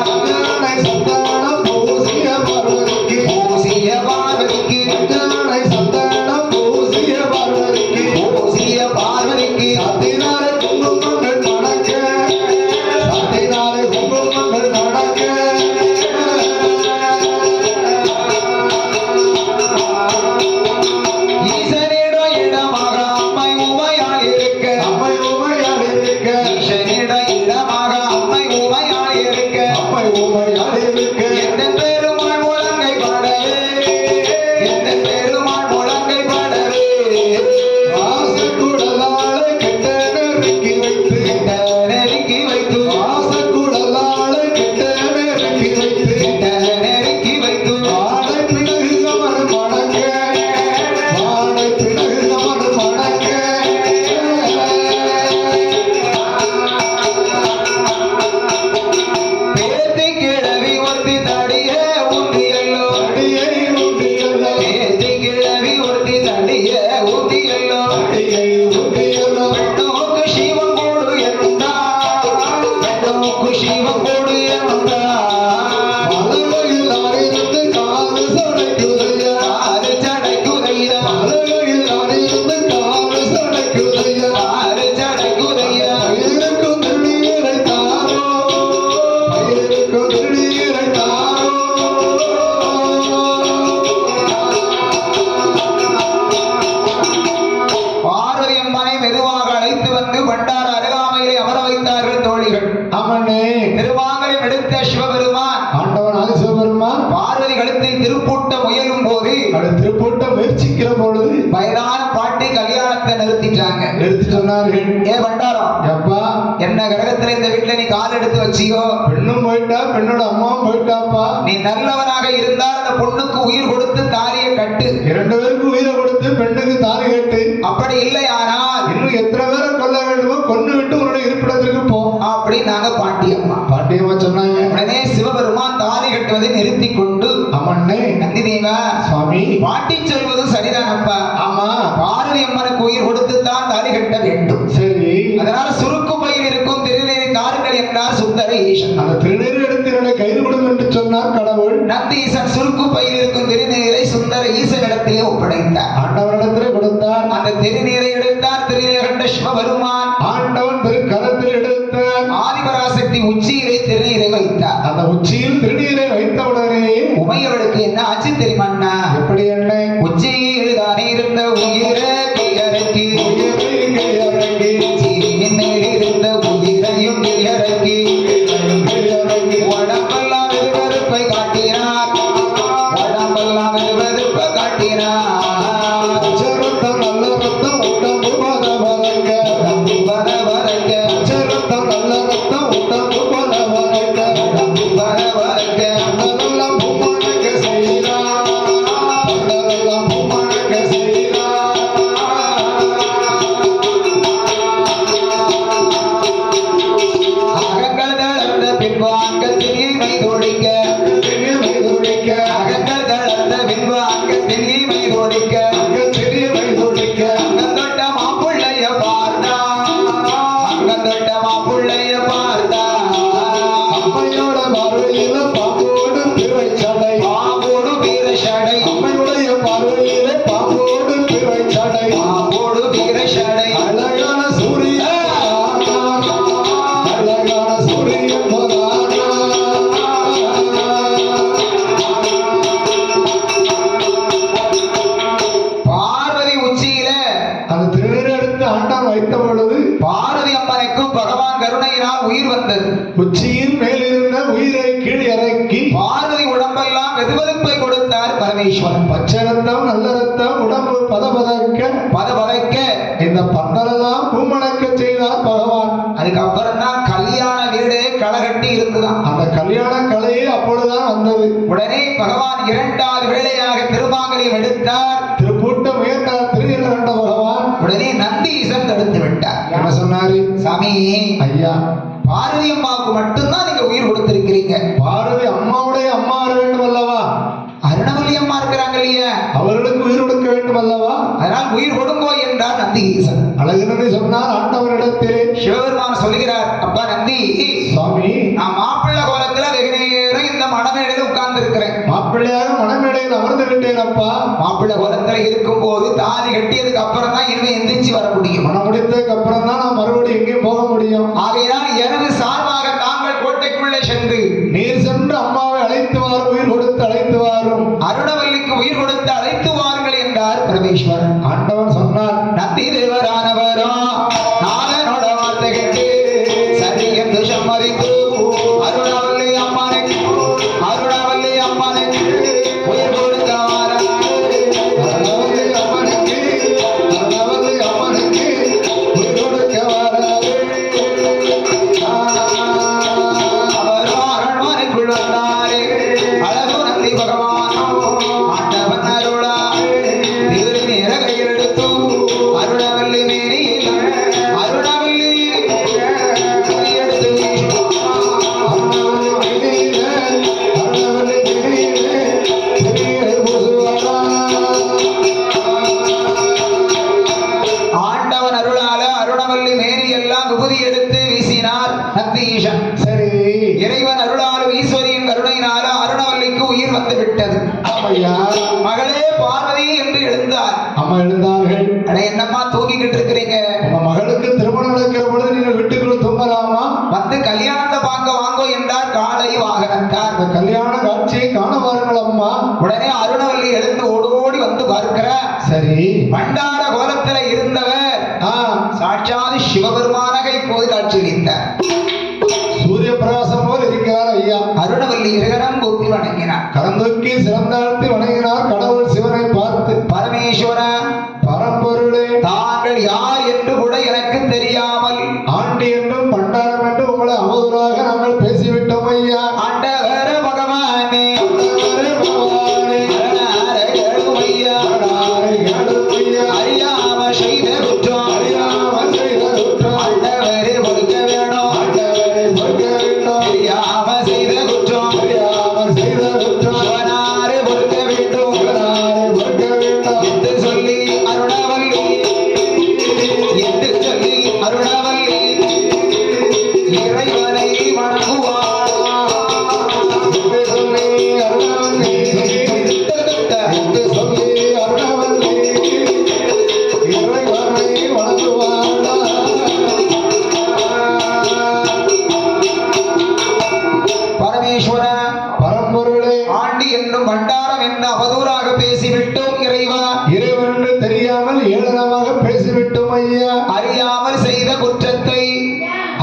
கல்யாணை சந்தானம் பூசிய பார்வதிக்கு, பூசிய பார்வதிக்கு, கல்யாணை சந்தானம் பூசிய பார்வதிக்கு, பூசிய பார்வதிக்கு சத்தினாரை குங்குமங்கள் நடக்க, சத்தினாரை குங்குமங்கள் நடக்க. ஈசனிடம் இடமாக அம்மை உமையால் இருக்க, அம்மை உமையால் இருக்க, ஈசனிடம் இடமாக அம்மை உமையால் இருக்க, அம்மை உமையால் இருக்க. எந்த பெருமாள் முழங்கை பாடவே, எந்த பெருமாள் முழங்கை பாடவே, வாசக்குடலாளை கிட்ட நெருக்கி வைத்து, நெருக்கி வைத்து, வாசக்குடலாளை கிட்ட நெருக்கி வைத்து, நெருக்கி வைத்து, வாடை பிணகு கமர் மணக்க, வாடை பிணகு கமர் மணக்க. பேத்தி கிழவி ஒருத்தி தடியே ஊந்தியல்லோ, அடியை ஊட்டியல்லோ, பேத்தி கிழவி ஒருத்தி தடியே ஊந்தியல்லோ, அடியை ஊட்டியல்லோ, பெண்ணோக்கு சிவம் போடு என்றார், பெண்ணோக்கு சிவம் போடு என்றார். மலரையில் அணிந்து காது சடைக்குதையா, ஆறு சடைக்குதையா, மலரையில் அணிந்து காது சடைக்குதையா. ஆறு சடைக்குதையா, பயிருக்கும் திடீரை தாரோ, பயிருக்கும் திடீரை தாரோ. பார்வதி அம்மனை மெதுவாக அழைத்து வந்து பண்டார அருகாமையிலே அமர வைத்தார்கள் தோழிகள். அம்மனே திருவாங்கலை எடுத்த சிவபெருமான் ஆண்டவன் ஆதிசிவபெருமான் பார்வதி கழுத்தில் திருப்பூட்ட முயலும் போது அவரை திருப்பூட்ட முயற்சிக்கிற பொழுது வயதான பாட்டி கல்யாணத்தை நிறுத்திட்டாங்க. எடுத்து சொன்னார்கள். ஏ பண்டாரம், எப்பா என்ன கிரகத்துல இந்த வீட்டுல நீ கால் எடுத்து வச்சியோ, பெண்ணும் போயிட்டா, பெண்ணோட அம்மாவும் போயிட்டாப்பா. நீ நல்லவனாக இருந்தால் அந்த பொண்ணுக்கு உயிர் கொடுத்து தாலியை கட்டு, இரண்டு பேருக்கு உயிரை கொடுத்து பெண்ணுக்கு தாலி கட்டு. அப்படி இல்லை ஆனால் இன்னும் எத்தனை பேரை கொல்ல வேண்டுமோ கொன்னு விட்டு உன்னுடைய இருப்பிடத்திற்கு போ அப்படி நாங்க பாட்டி அம்மா. பாட்டியம்மா சொன்னாங்க. உடனே சிவபெருமான் தாலி கட்டுவதை நிறுத்தி கொண்டு அம்மண்ணே நந்தி தேவா சுவாமி பாட்டி சொல்வதும் சரிதானப்பா, ஆமா பார்வதி அம்மனுக்கு உயிர் கொடுத்து தான் தாலி கட்ட வேண்டும். சரி அதனால சுருக்கு பையில் இருக்கும் திருநீரை தாருங்கள் என்றார் சுந்தர ஈசன். அந்த திருநீர் எடுத்து என்னை கைது கொடும் என்று சொன்னார் கடவுள். நந்தீசன் சுருக்கு பையில் இருக்கும் திருநீரை சுந்தர ஈசனிடத்திலே ஒப்படைத்தார். ஆண்டவரிடத்திலே கொடுத்தார். அந்த திருநீரை எடுத்தார். திருநீரை கண்ட சிவபெருமான் ஆண்டவன் கரத்தில் எடுத்தார். ஆதிபராசக்தி உச்சியிலே திருநீரை வைத்தார். அந்த உச்சியில் திருநீரை வைத்தவுடனே உமையவளுக்கு என்ன ஆச்சு தெரியுமா? எப்படி என்ன? உச்சியில் தானே இருந்த உயிரை கையடக்கி உச்சியின் மேல் இருந்த உயிரையும் கையடக்கி உடம்பெல்லாம் வெறுப்பை காட்டினார். உடம்பெல்லாம் வெறுப்பை காட்டினார். ரத்தம் நல்ல ரத்தம் உடம்பு பத பதங்க உடம்பு பத பதங்க ரத்தம் நல்ல ரத்தம் உடம்பு பத பதங்க உடம்பு பத பதங்க அதெல்லாம் பூமணக்க செய்யறா. அதெல்லாம் பூமணக்க செய்யறா. அகங்கள் தளர்ந்த பின்பு அங்கத்தில் இமை தொழிக்க அகங்கள் தளர்ந்த பின்பு அங்கத்தில் இமை தொழிக்க அங்கந்தொட்ட மாப்பிள்ளைய பார்த்தா அங்கந்தொட்ட மாப்பிள்ளைய பார்த்தா அம்மையோட பார்வையில பாம்போடு பிறை சடை. பாம்போடு வீர சடை அம்மையுடைய பார்வையில பாம்போடு பிறை சடை. பாம்போடு வீர சடை அழகான சூரியன் அழகான சூரியன் பார்வதி உச்சியில அந்த திருநீரை எடுத்து ஆண்டான் வைத்த பொழுது பார்வதி அம்மனுக்கும் பகவான் கருணையினால் உயிர் வந்தது. உச்சியின் மேலிருந்த உயிரை கீழ் இறக்கி பார்வதி உடம்பெல்லாம் வெதுவெதுப்பை கொடுத்தார் பரமேஸ்வரன். பச்சை ரத்தம் நல்ல ரத்தம் உடம்பு பதபதக்க பதபதைக்க இந்த பந்தரெல்லாம் பூமணக்க செய்தார் பகவான். அதுக்கப்புறம் தான் கல்யாண வீடு களகட்டி இருந்துதான். அந்த கல்யாண கலையே அப்பொழுதுதான் வந்தது. உடனே பகவான் இரண்டாவது வேளையாக திருமாங்கலியம் எடுத்தார். திருப்பூட்ட முயன்றார். திருநீர் கண்ட பகவான் உடனே நந்தீசன் தடுத்து விட்டார். என்ன சொன்னாரு? சாமி, ஐயா, பார்வதி அம்மாவுக்கு மட்டும்தான் நீங்க உயிர் கொடுத்திருக்கிறீங்க. பார்வதி அம்மாவுடைய அம்மா வர வேண்டும் அல்லவா? அருணவல்லி அம்மா இருக்கிறாங்க இல்லையா, அவர்களுக்கு உயிர் கொடுக்க வேண்டும் அல்லவா? அதனால் உயிர் கொடுங்கோ என்றார் நந்தீசன். அழகுனே சொன்னார் ஆண்டவரிடத்திலே. சிவபெருமான் சொல்கிறார், அப்பா நந்தி, சுவாமி, நான் மாப்பிள்ளை கோலத்துல வெகு நேரம் இந்த மணமேடையில உட்கார்ந்து இருக்கிறேன். மாப்பிள்ளையாக மணமேடையில் அமர்ந்து விட்டேன் அப்பா. மாப்பிள்ளை கோலத்துல இருக்கும் போது தாலி கட்டியதுக்கு அப்புறம் தான் இனிமே எந்திரிச்சு வர முடியும். மனம் முடித்ததுக்கு அப்புறம் தான் நான் மறுபடியும் எங்கேயும் போக முடியும். ஆகையினால் எனது சார்பாக தாங்கள் கோட்டைக்குள்ளே சென்று நீர் சென்று அம்மாவை அழைத்து வாரும், உயிர் கொடுத்து அழைத்து வாரும், அருணவல்லிக்கு உயிர் கொடுத்து அழைத்து வாருங்கள் என்றார் பரமேஸ்வரன். ஆண்டவன் சொன்னார். நந்தி தேவரானவரோ நாதனோட வார்த்தை கேட்டு சரி என்று சம்மதித்து அருணவல்லி அம்மனுக்கு உயிர் கொடுத்த வாரம். அருணவல்லி அம்மனுக்கு உயிர் கொடுக்க வாராரு. அவரோ அரண்மனைக்குள் வந்தாரே. அழகு நந்தி பகவான் ஆண்டவன் அருளா திருநீர கையில் எடுத்து அருணவல்லி மேனியில் அருணவல்லி எடுத்து ஆண்டவன் அருளால அருணவல்லி மேனி எல்லாம் விபூதி எடுத்து வீசினார் நந்தீசன். சரி, இறைவன் அருளாலும் ஈஸ்வரியின் கருணையினாலும் அருணவல்லிக்கு உயிர் வந்து விட்டது. ஆமையா, மகளே பார்வதி என்று எழுந்தார். அம்மா எழுந்தார்கள். அட என்னம்மா தூங்கிக்கிட்டு இருக்கிறீங்க? உங்க மகளுக்கு திருமணம் நடக்கிற பொழுது நீங்கள் வீட்டுக்குள்ள தூங்கலாமா? வந்து கல்யாணத்தை பார்க்க வாங்கோ என்றார் காளை வாகனத்தார். அந்த கல்யாண காட்சியை காண வாருங்கள் அம்மா. உடனே அருணவல்லி எழுந்து ஓடோடி வந்து பார்க்கிறார். சரி, பண்டார கோலத்துல இருந்தவர் சாட்சாத் சிவபெருமானாக இப்போது காட்சியளித்தார். சூரிய பிரகாசம் போல் இருக்கிறார் ஐயா. அருணவல்லி இருகரம் கூப்பி வணங்கினார். கலந்தூக்கி சிறந்தாழ்த்தி வணங்கினார் கடவுள் சிவனை பார்த்து. பரமேஸ்வரன், பரம்பொருளே, தாங்கள் யார் என்று கூட எனக்கு தெரியாமல் ஆண்டி என்றும் பண்டாரம் என்றும் உங்களை அவதூறாக நாங்கள் பேசிவிட்டோம் ஐயா. ஆண்டவர பகவானே ஆண்டவரே பகவானே, அரணார எழுமையா அரணாரை கேளும் ஐயா. அறியாம செய்த குற்றம் அறியாமல் செய்த குற்றம் ஆண்டவரே பொறுக்க வேணும். ஆண்டவரை பொறுக்க வேண்டும். தெரியாம செய்த குற்றம் அறியாமல் செய்த குற்றம் சிவனாரே பொறுக்க வேண்டும் சிவனாரை பொறுக்க வேண்டும். என்று சொல்லி அருணவல்லி இறை வேண்டும் பண்டாரம் என்று அவதூறாக பேசிவிட்டோம் இறைவா. இறைவன் என்று தெரியாமல் ஏளனமாக பேசிவிட்டோம் ஐயா. அறியாமல் செய்த குற்றத்தை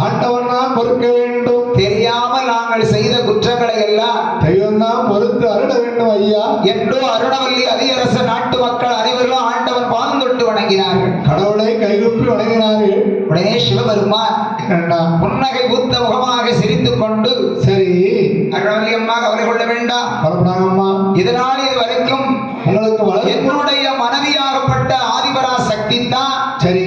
ஆண்டவன் தான் பொறுக்க வேண்டும். தெரியாமல் நாங்கள் செய்த குற்றங்களை எல்லாம் தெய்வம் தான் பொறுத்து அருள வேண்டும் ஐயா என்றோ அருணவல்லி அதிகரச நாட்டு மக்கள் அனைவரும் ஆண்டவன் பாதம் தொட்டு வணங்கினார்கள். கடவுளை கைகூப்பி வணங்கினார்கள். உடனே சிவபெருமான் புன்னகை பூத்த முகமாக சிரித்துக் கொண்டு, சரி அருணவல்லி அம்மா கவலை கொள்ள வேண்டாம், பரப்படாங்கம்மா. இதனால் இது வரைக்கும் உங்களுக்கு என்னுடைய மனைவியாகப்பட்ட ஆதிபரா சக்தி தான் சரி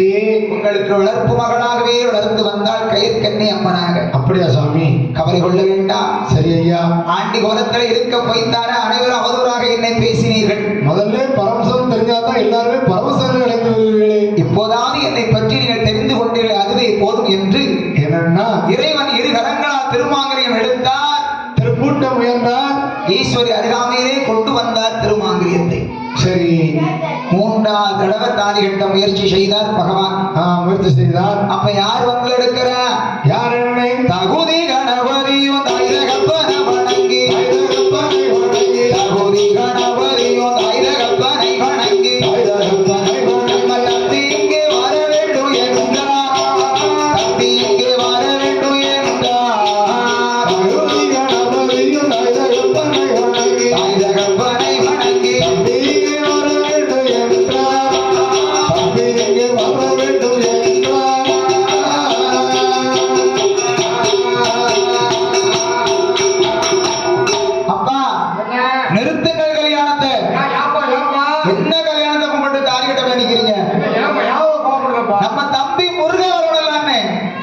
உங்களுக்கு வளர்ப்பு மகளாகவே வளர்ந்து வந்தால் கயிற்கண்ணி அம்மனாக. அப்படியா சுவாமி? கவலை கொள்ள வேண்டாம். சரி ஐயா. ஆண்டி கோலத்தில் இருக்க போய்த்தானே அனைவரும் அவதூறாக என்னை பேசினீர்கள். முதல்ல பரமசம் தெரிஞ்சாதான் எல்லாருமே பரமசம் அடைந்தீர்களே. இப்போதாவது என்னை பற்றி நீங்கள் தெரிந்து கொண்டீர்கள், அதுவே போதும் என்று என்னன்னா இறைவன் இரு கரங்களால் திருமாங்கல்யம் எடுத்தார், திருப்பூட்ட முயன்றார், ஈஸ்வரி அருகாமையிலே கொண்டு வந்தார் திருமாங்கல்யத்தை. சரி 3வது தடவை தாலி கட்ட முயற்சி செய்தார் பகவான். முயற்சி செய்தார். அப்ப யார் வந்து எடுக்கிற? யார் என்னை? தகுதி கணவரியும் தைரகப்பனை வணங்கி, தகுதி கணவரியும் தைரகப்பனை வணங்கி, நம்ம தம்பி இங்கே வர வேண்டும் என்றார், தம்பி இங்கே வர வேண்டும் என்றார். தகுதி கணவரியும் தைரகப்பனை வணங்கி, தைரகப்பனை வணங்கி நம்ம தம்பி முருகன் வரலாமே.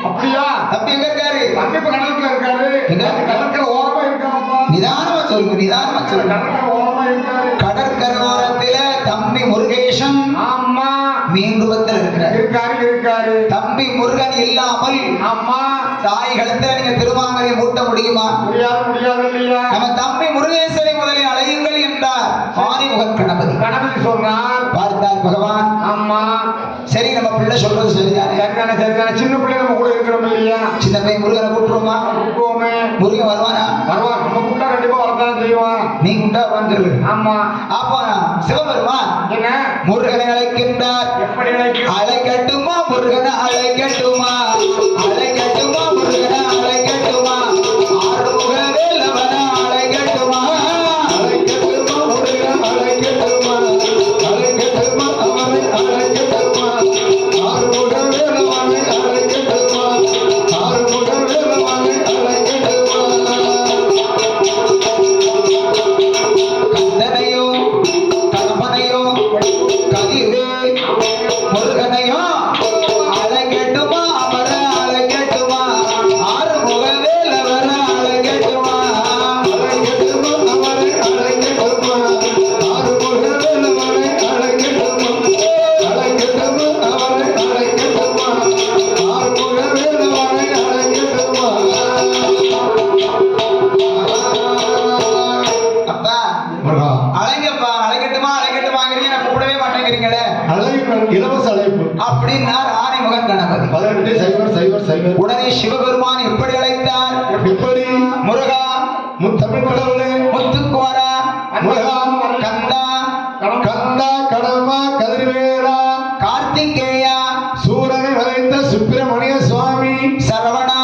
அப்படியா? தம்பி எங்க இருக்காரு? தம்பி இப்ப கடற்கரை இருக்காரு. எங்க? கடற்கரை ஓரமா இருக்காருப்பா. நிதானமா சொல்லுங்க, நிதானமா சொல்லுங்க. கடற்கரை ஓரமா இருக்காரு. கடற்கரை ஓரத்தில தம்பி முருகேசன் அம்மா மீன் ரூபத்தில் இருக்காரு. தம்பி முருகன் இல்லாமல் அம்மா தாய் களத்துல நீங்க திருமாங்கல்யம் மூட்ட முடியுமா? முடியாது இல்லையா? நம்ம தம்பி முருகேசனை முதலில் அழையுங்கள் என்றார் ஆதிமுகன் கணபதி. கணபதி சொன்னார், பார்த்தார் பகவான். அம்மா சரி, நம்ம பிள்ளை சொல்றது சரிதானே? சரிதானே. சின்ன பிள்ளை நம்ம கூட இருக்கிறோம் இல்லையா? சின்ன பையன் முருகனை கூட்டுருவோமா? கூட்டுவோமே. முருகன் வருவானா? வருவான். நம்ம கூட்டா கண்டிப்பா வரத்தான் செய்வான். நீ கூட்டா வந்துரு. ஆமா. அப்ப சிவபெருமான் என்ன முருகனை அழைக்கின்றார். எப்படி அழைக்கட்டுமா? முருகனை அழைக்கட்டுமா? அழைக்கட்டுமா? முருகனை அழைக்கட்டுமா? ஆறுமுக வேலவனை அழைக்கட்டுமா? அழைக்கட்டுமா? முருகனை அழைக்கட்டுமா? அழைக்கட்டுமா? அவனை அழைக்கட்டுமா? ஆறுமுக வேலவனை அழைக்கட்டுமா? ஆறுமுக வேலவனை அழைக்கட்டுமா? கந்தனையோ கணவனையோ கதிரே முருகனையோ அழைக்கட்டுமா? அவரை அழைக்கட்டுமா? ஆறுமுக வேலவரை அழைக்கட்டுமா? அழைக்கட்டுமா? அவரை அழைக்கட்டுமா? ஆறுமுக வேலவரை அழைக்கட்டுமா? அழைக்கட்டுமா? அவரை அழைக்கட்டுமா? ஆறுமுக வேலவரை அழைக்கட்டுமா? அப்பா அழைங்கப்பா. அழைக்கட்டுமா? அழைக்கட்டுமாங்கிறீங்க, நான் கூடவே மாட்டேங்கிறீங்களே. அழைப்பு இலவச அழைப்பு அப்படின்னார் ஆதிமுகன் கணபதி. 18 உடனே சிவபெருமான் எப்படி அழைத்தார்? எப்படி? முருகா, முத்தமிழ் கடவுளே, முத்துக்குமாரா, முருகா, கந்தா, கந்தா, கடம்பா, கதிர்வேலா, கார்த்திகேயா, சூரனை வளைத்த சுப்பிரமணிய சுவாமி, சரவணா,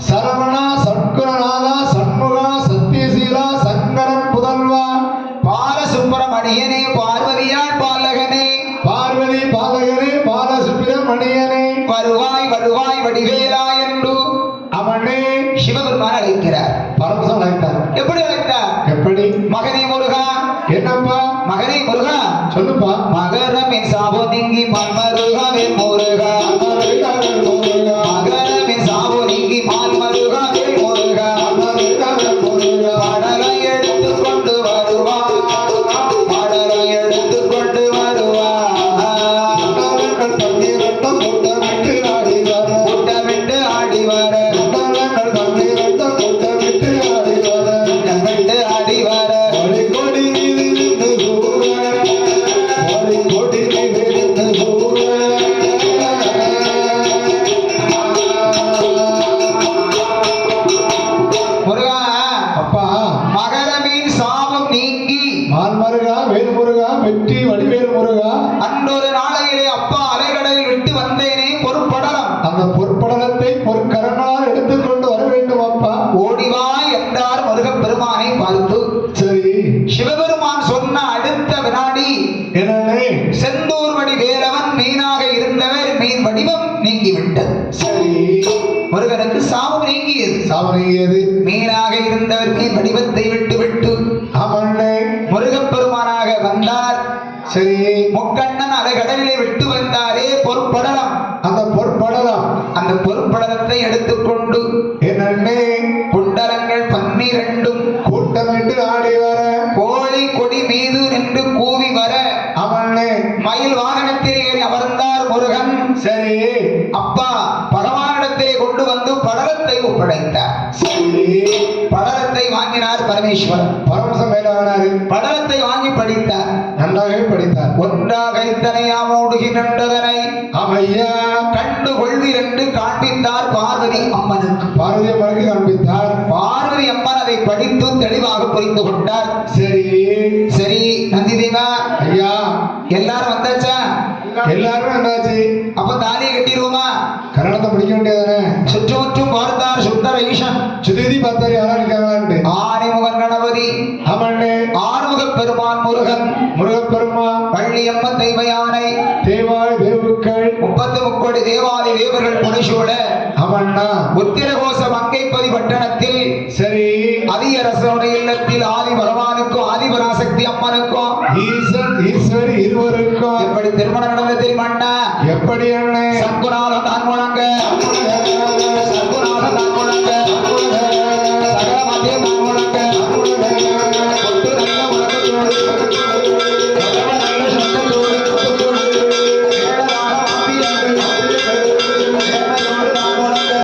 சரவணா, சட்குணநாதா, சண்முகா, சத்தியசீலா, சங்கரன் புதல்வா, பாலசுப்பிரமணியனே, பார்வதியார் பாலகனே, பார்வதி பாலகனே, பாலசுப்பிரமணியனே, வருவாய் வருவாய் வடிவேலா என்று அவனே சிவபெருமான் அழைக்கிறார். பரமசம் அழைத்தார். எப்படி அழைத்தார்? எப்படி? மகனே முருகா. என்னப்பா? மகனே முருகா. சொல்லுப்பா. மகரமின் சாபோதிங்கி மன்மருகவே முருகா. மகரமின் சாபோதிங்கி மான்மருகவே முருகா. பாடலை எடுத்துக் கொண்டு வருவா, பாடலை எடுத்துக் கொண்டு வருவா. முட்டமிட்டு ஆடி வர, முட்டமிட்டு ஆடி வர. கொடி மீது நின்று கூற, கொடி மீது நின்று கூற. பரமேஸ்வரன் பரமசம் மேலானாரு படலத்தை வாங்கி படித்தார். நன்றாகவே படித்தார். ஒன்றாக இத்தனையாமோடுகின்றதனை ஆமையா கண்டு கொள்வீரென்று காண்பித்தார் பார்வதி அம்மனுக்கு. பார்வதி அம்மனுக்கு காண்பித்தார். பார்வதி அம்மன் அதை படித்து தெளிவாக புரிந்து கொண்டார். சரி சரி நந்தி தேவா ஐயா எல்லாரும் வந்தாச்சா? எல்லாருமே என்னாச்சு? அப்ப தாலியை கட்டிடுவோமா? கரணத்தை பிடிக்க வேண்டியதானே? சுற்றுமுற்றும் பார்த்தார் சுந்தர ஈசன். சுத்தி பார்த்தாரு யாரா இருக்காங்களான்ட்டு. ஆனைமுகன் கணபதி, ஆமண்ணே. ஆறுமுக பெருமான் முருகன், முருகப்பெருமா, பள்ளியம்மன் தெய்வ யானை, தேவாய் தேவுக்கள், 33 தேவாலய தேவர்கள் புனிசூழ ஆமண்ணா உத்திரகோச மங்கைப்பதி பட்டணத்தில் சரி அதியரசனுடைய இல்லத்தில் ஆதி பகவானுக்கும் ஆதிபராசக்தி அம்மனுக்கும் ஈசன் ஈஸ்வரி இருவருக்கும் எப்படி திருமணம் நடந்தது தெரியுமாண்ணா? எப்படி அண்ணே? சங்குனாலும் தான் முழங்க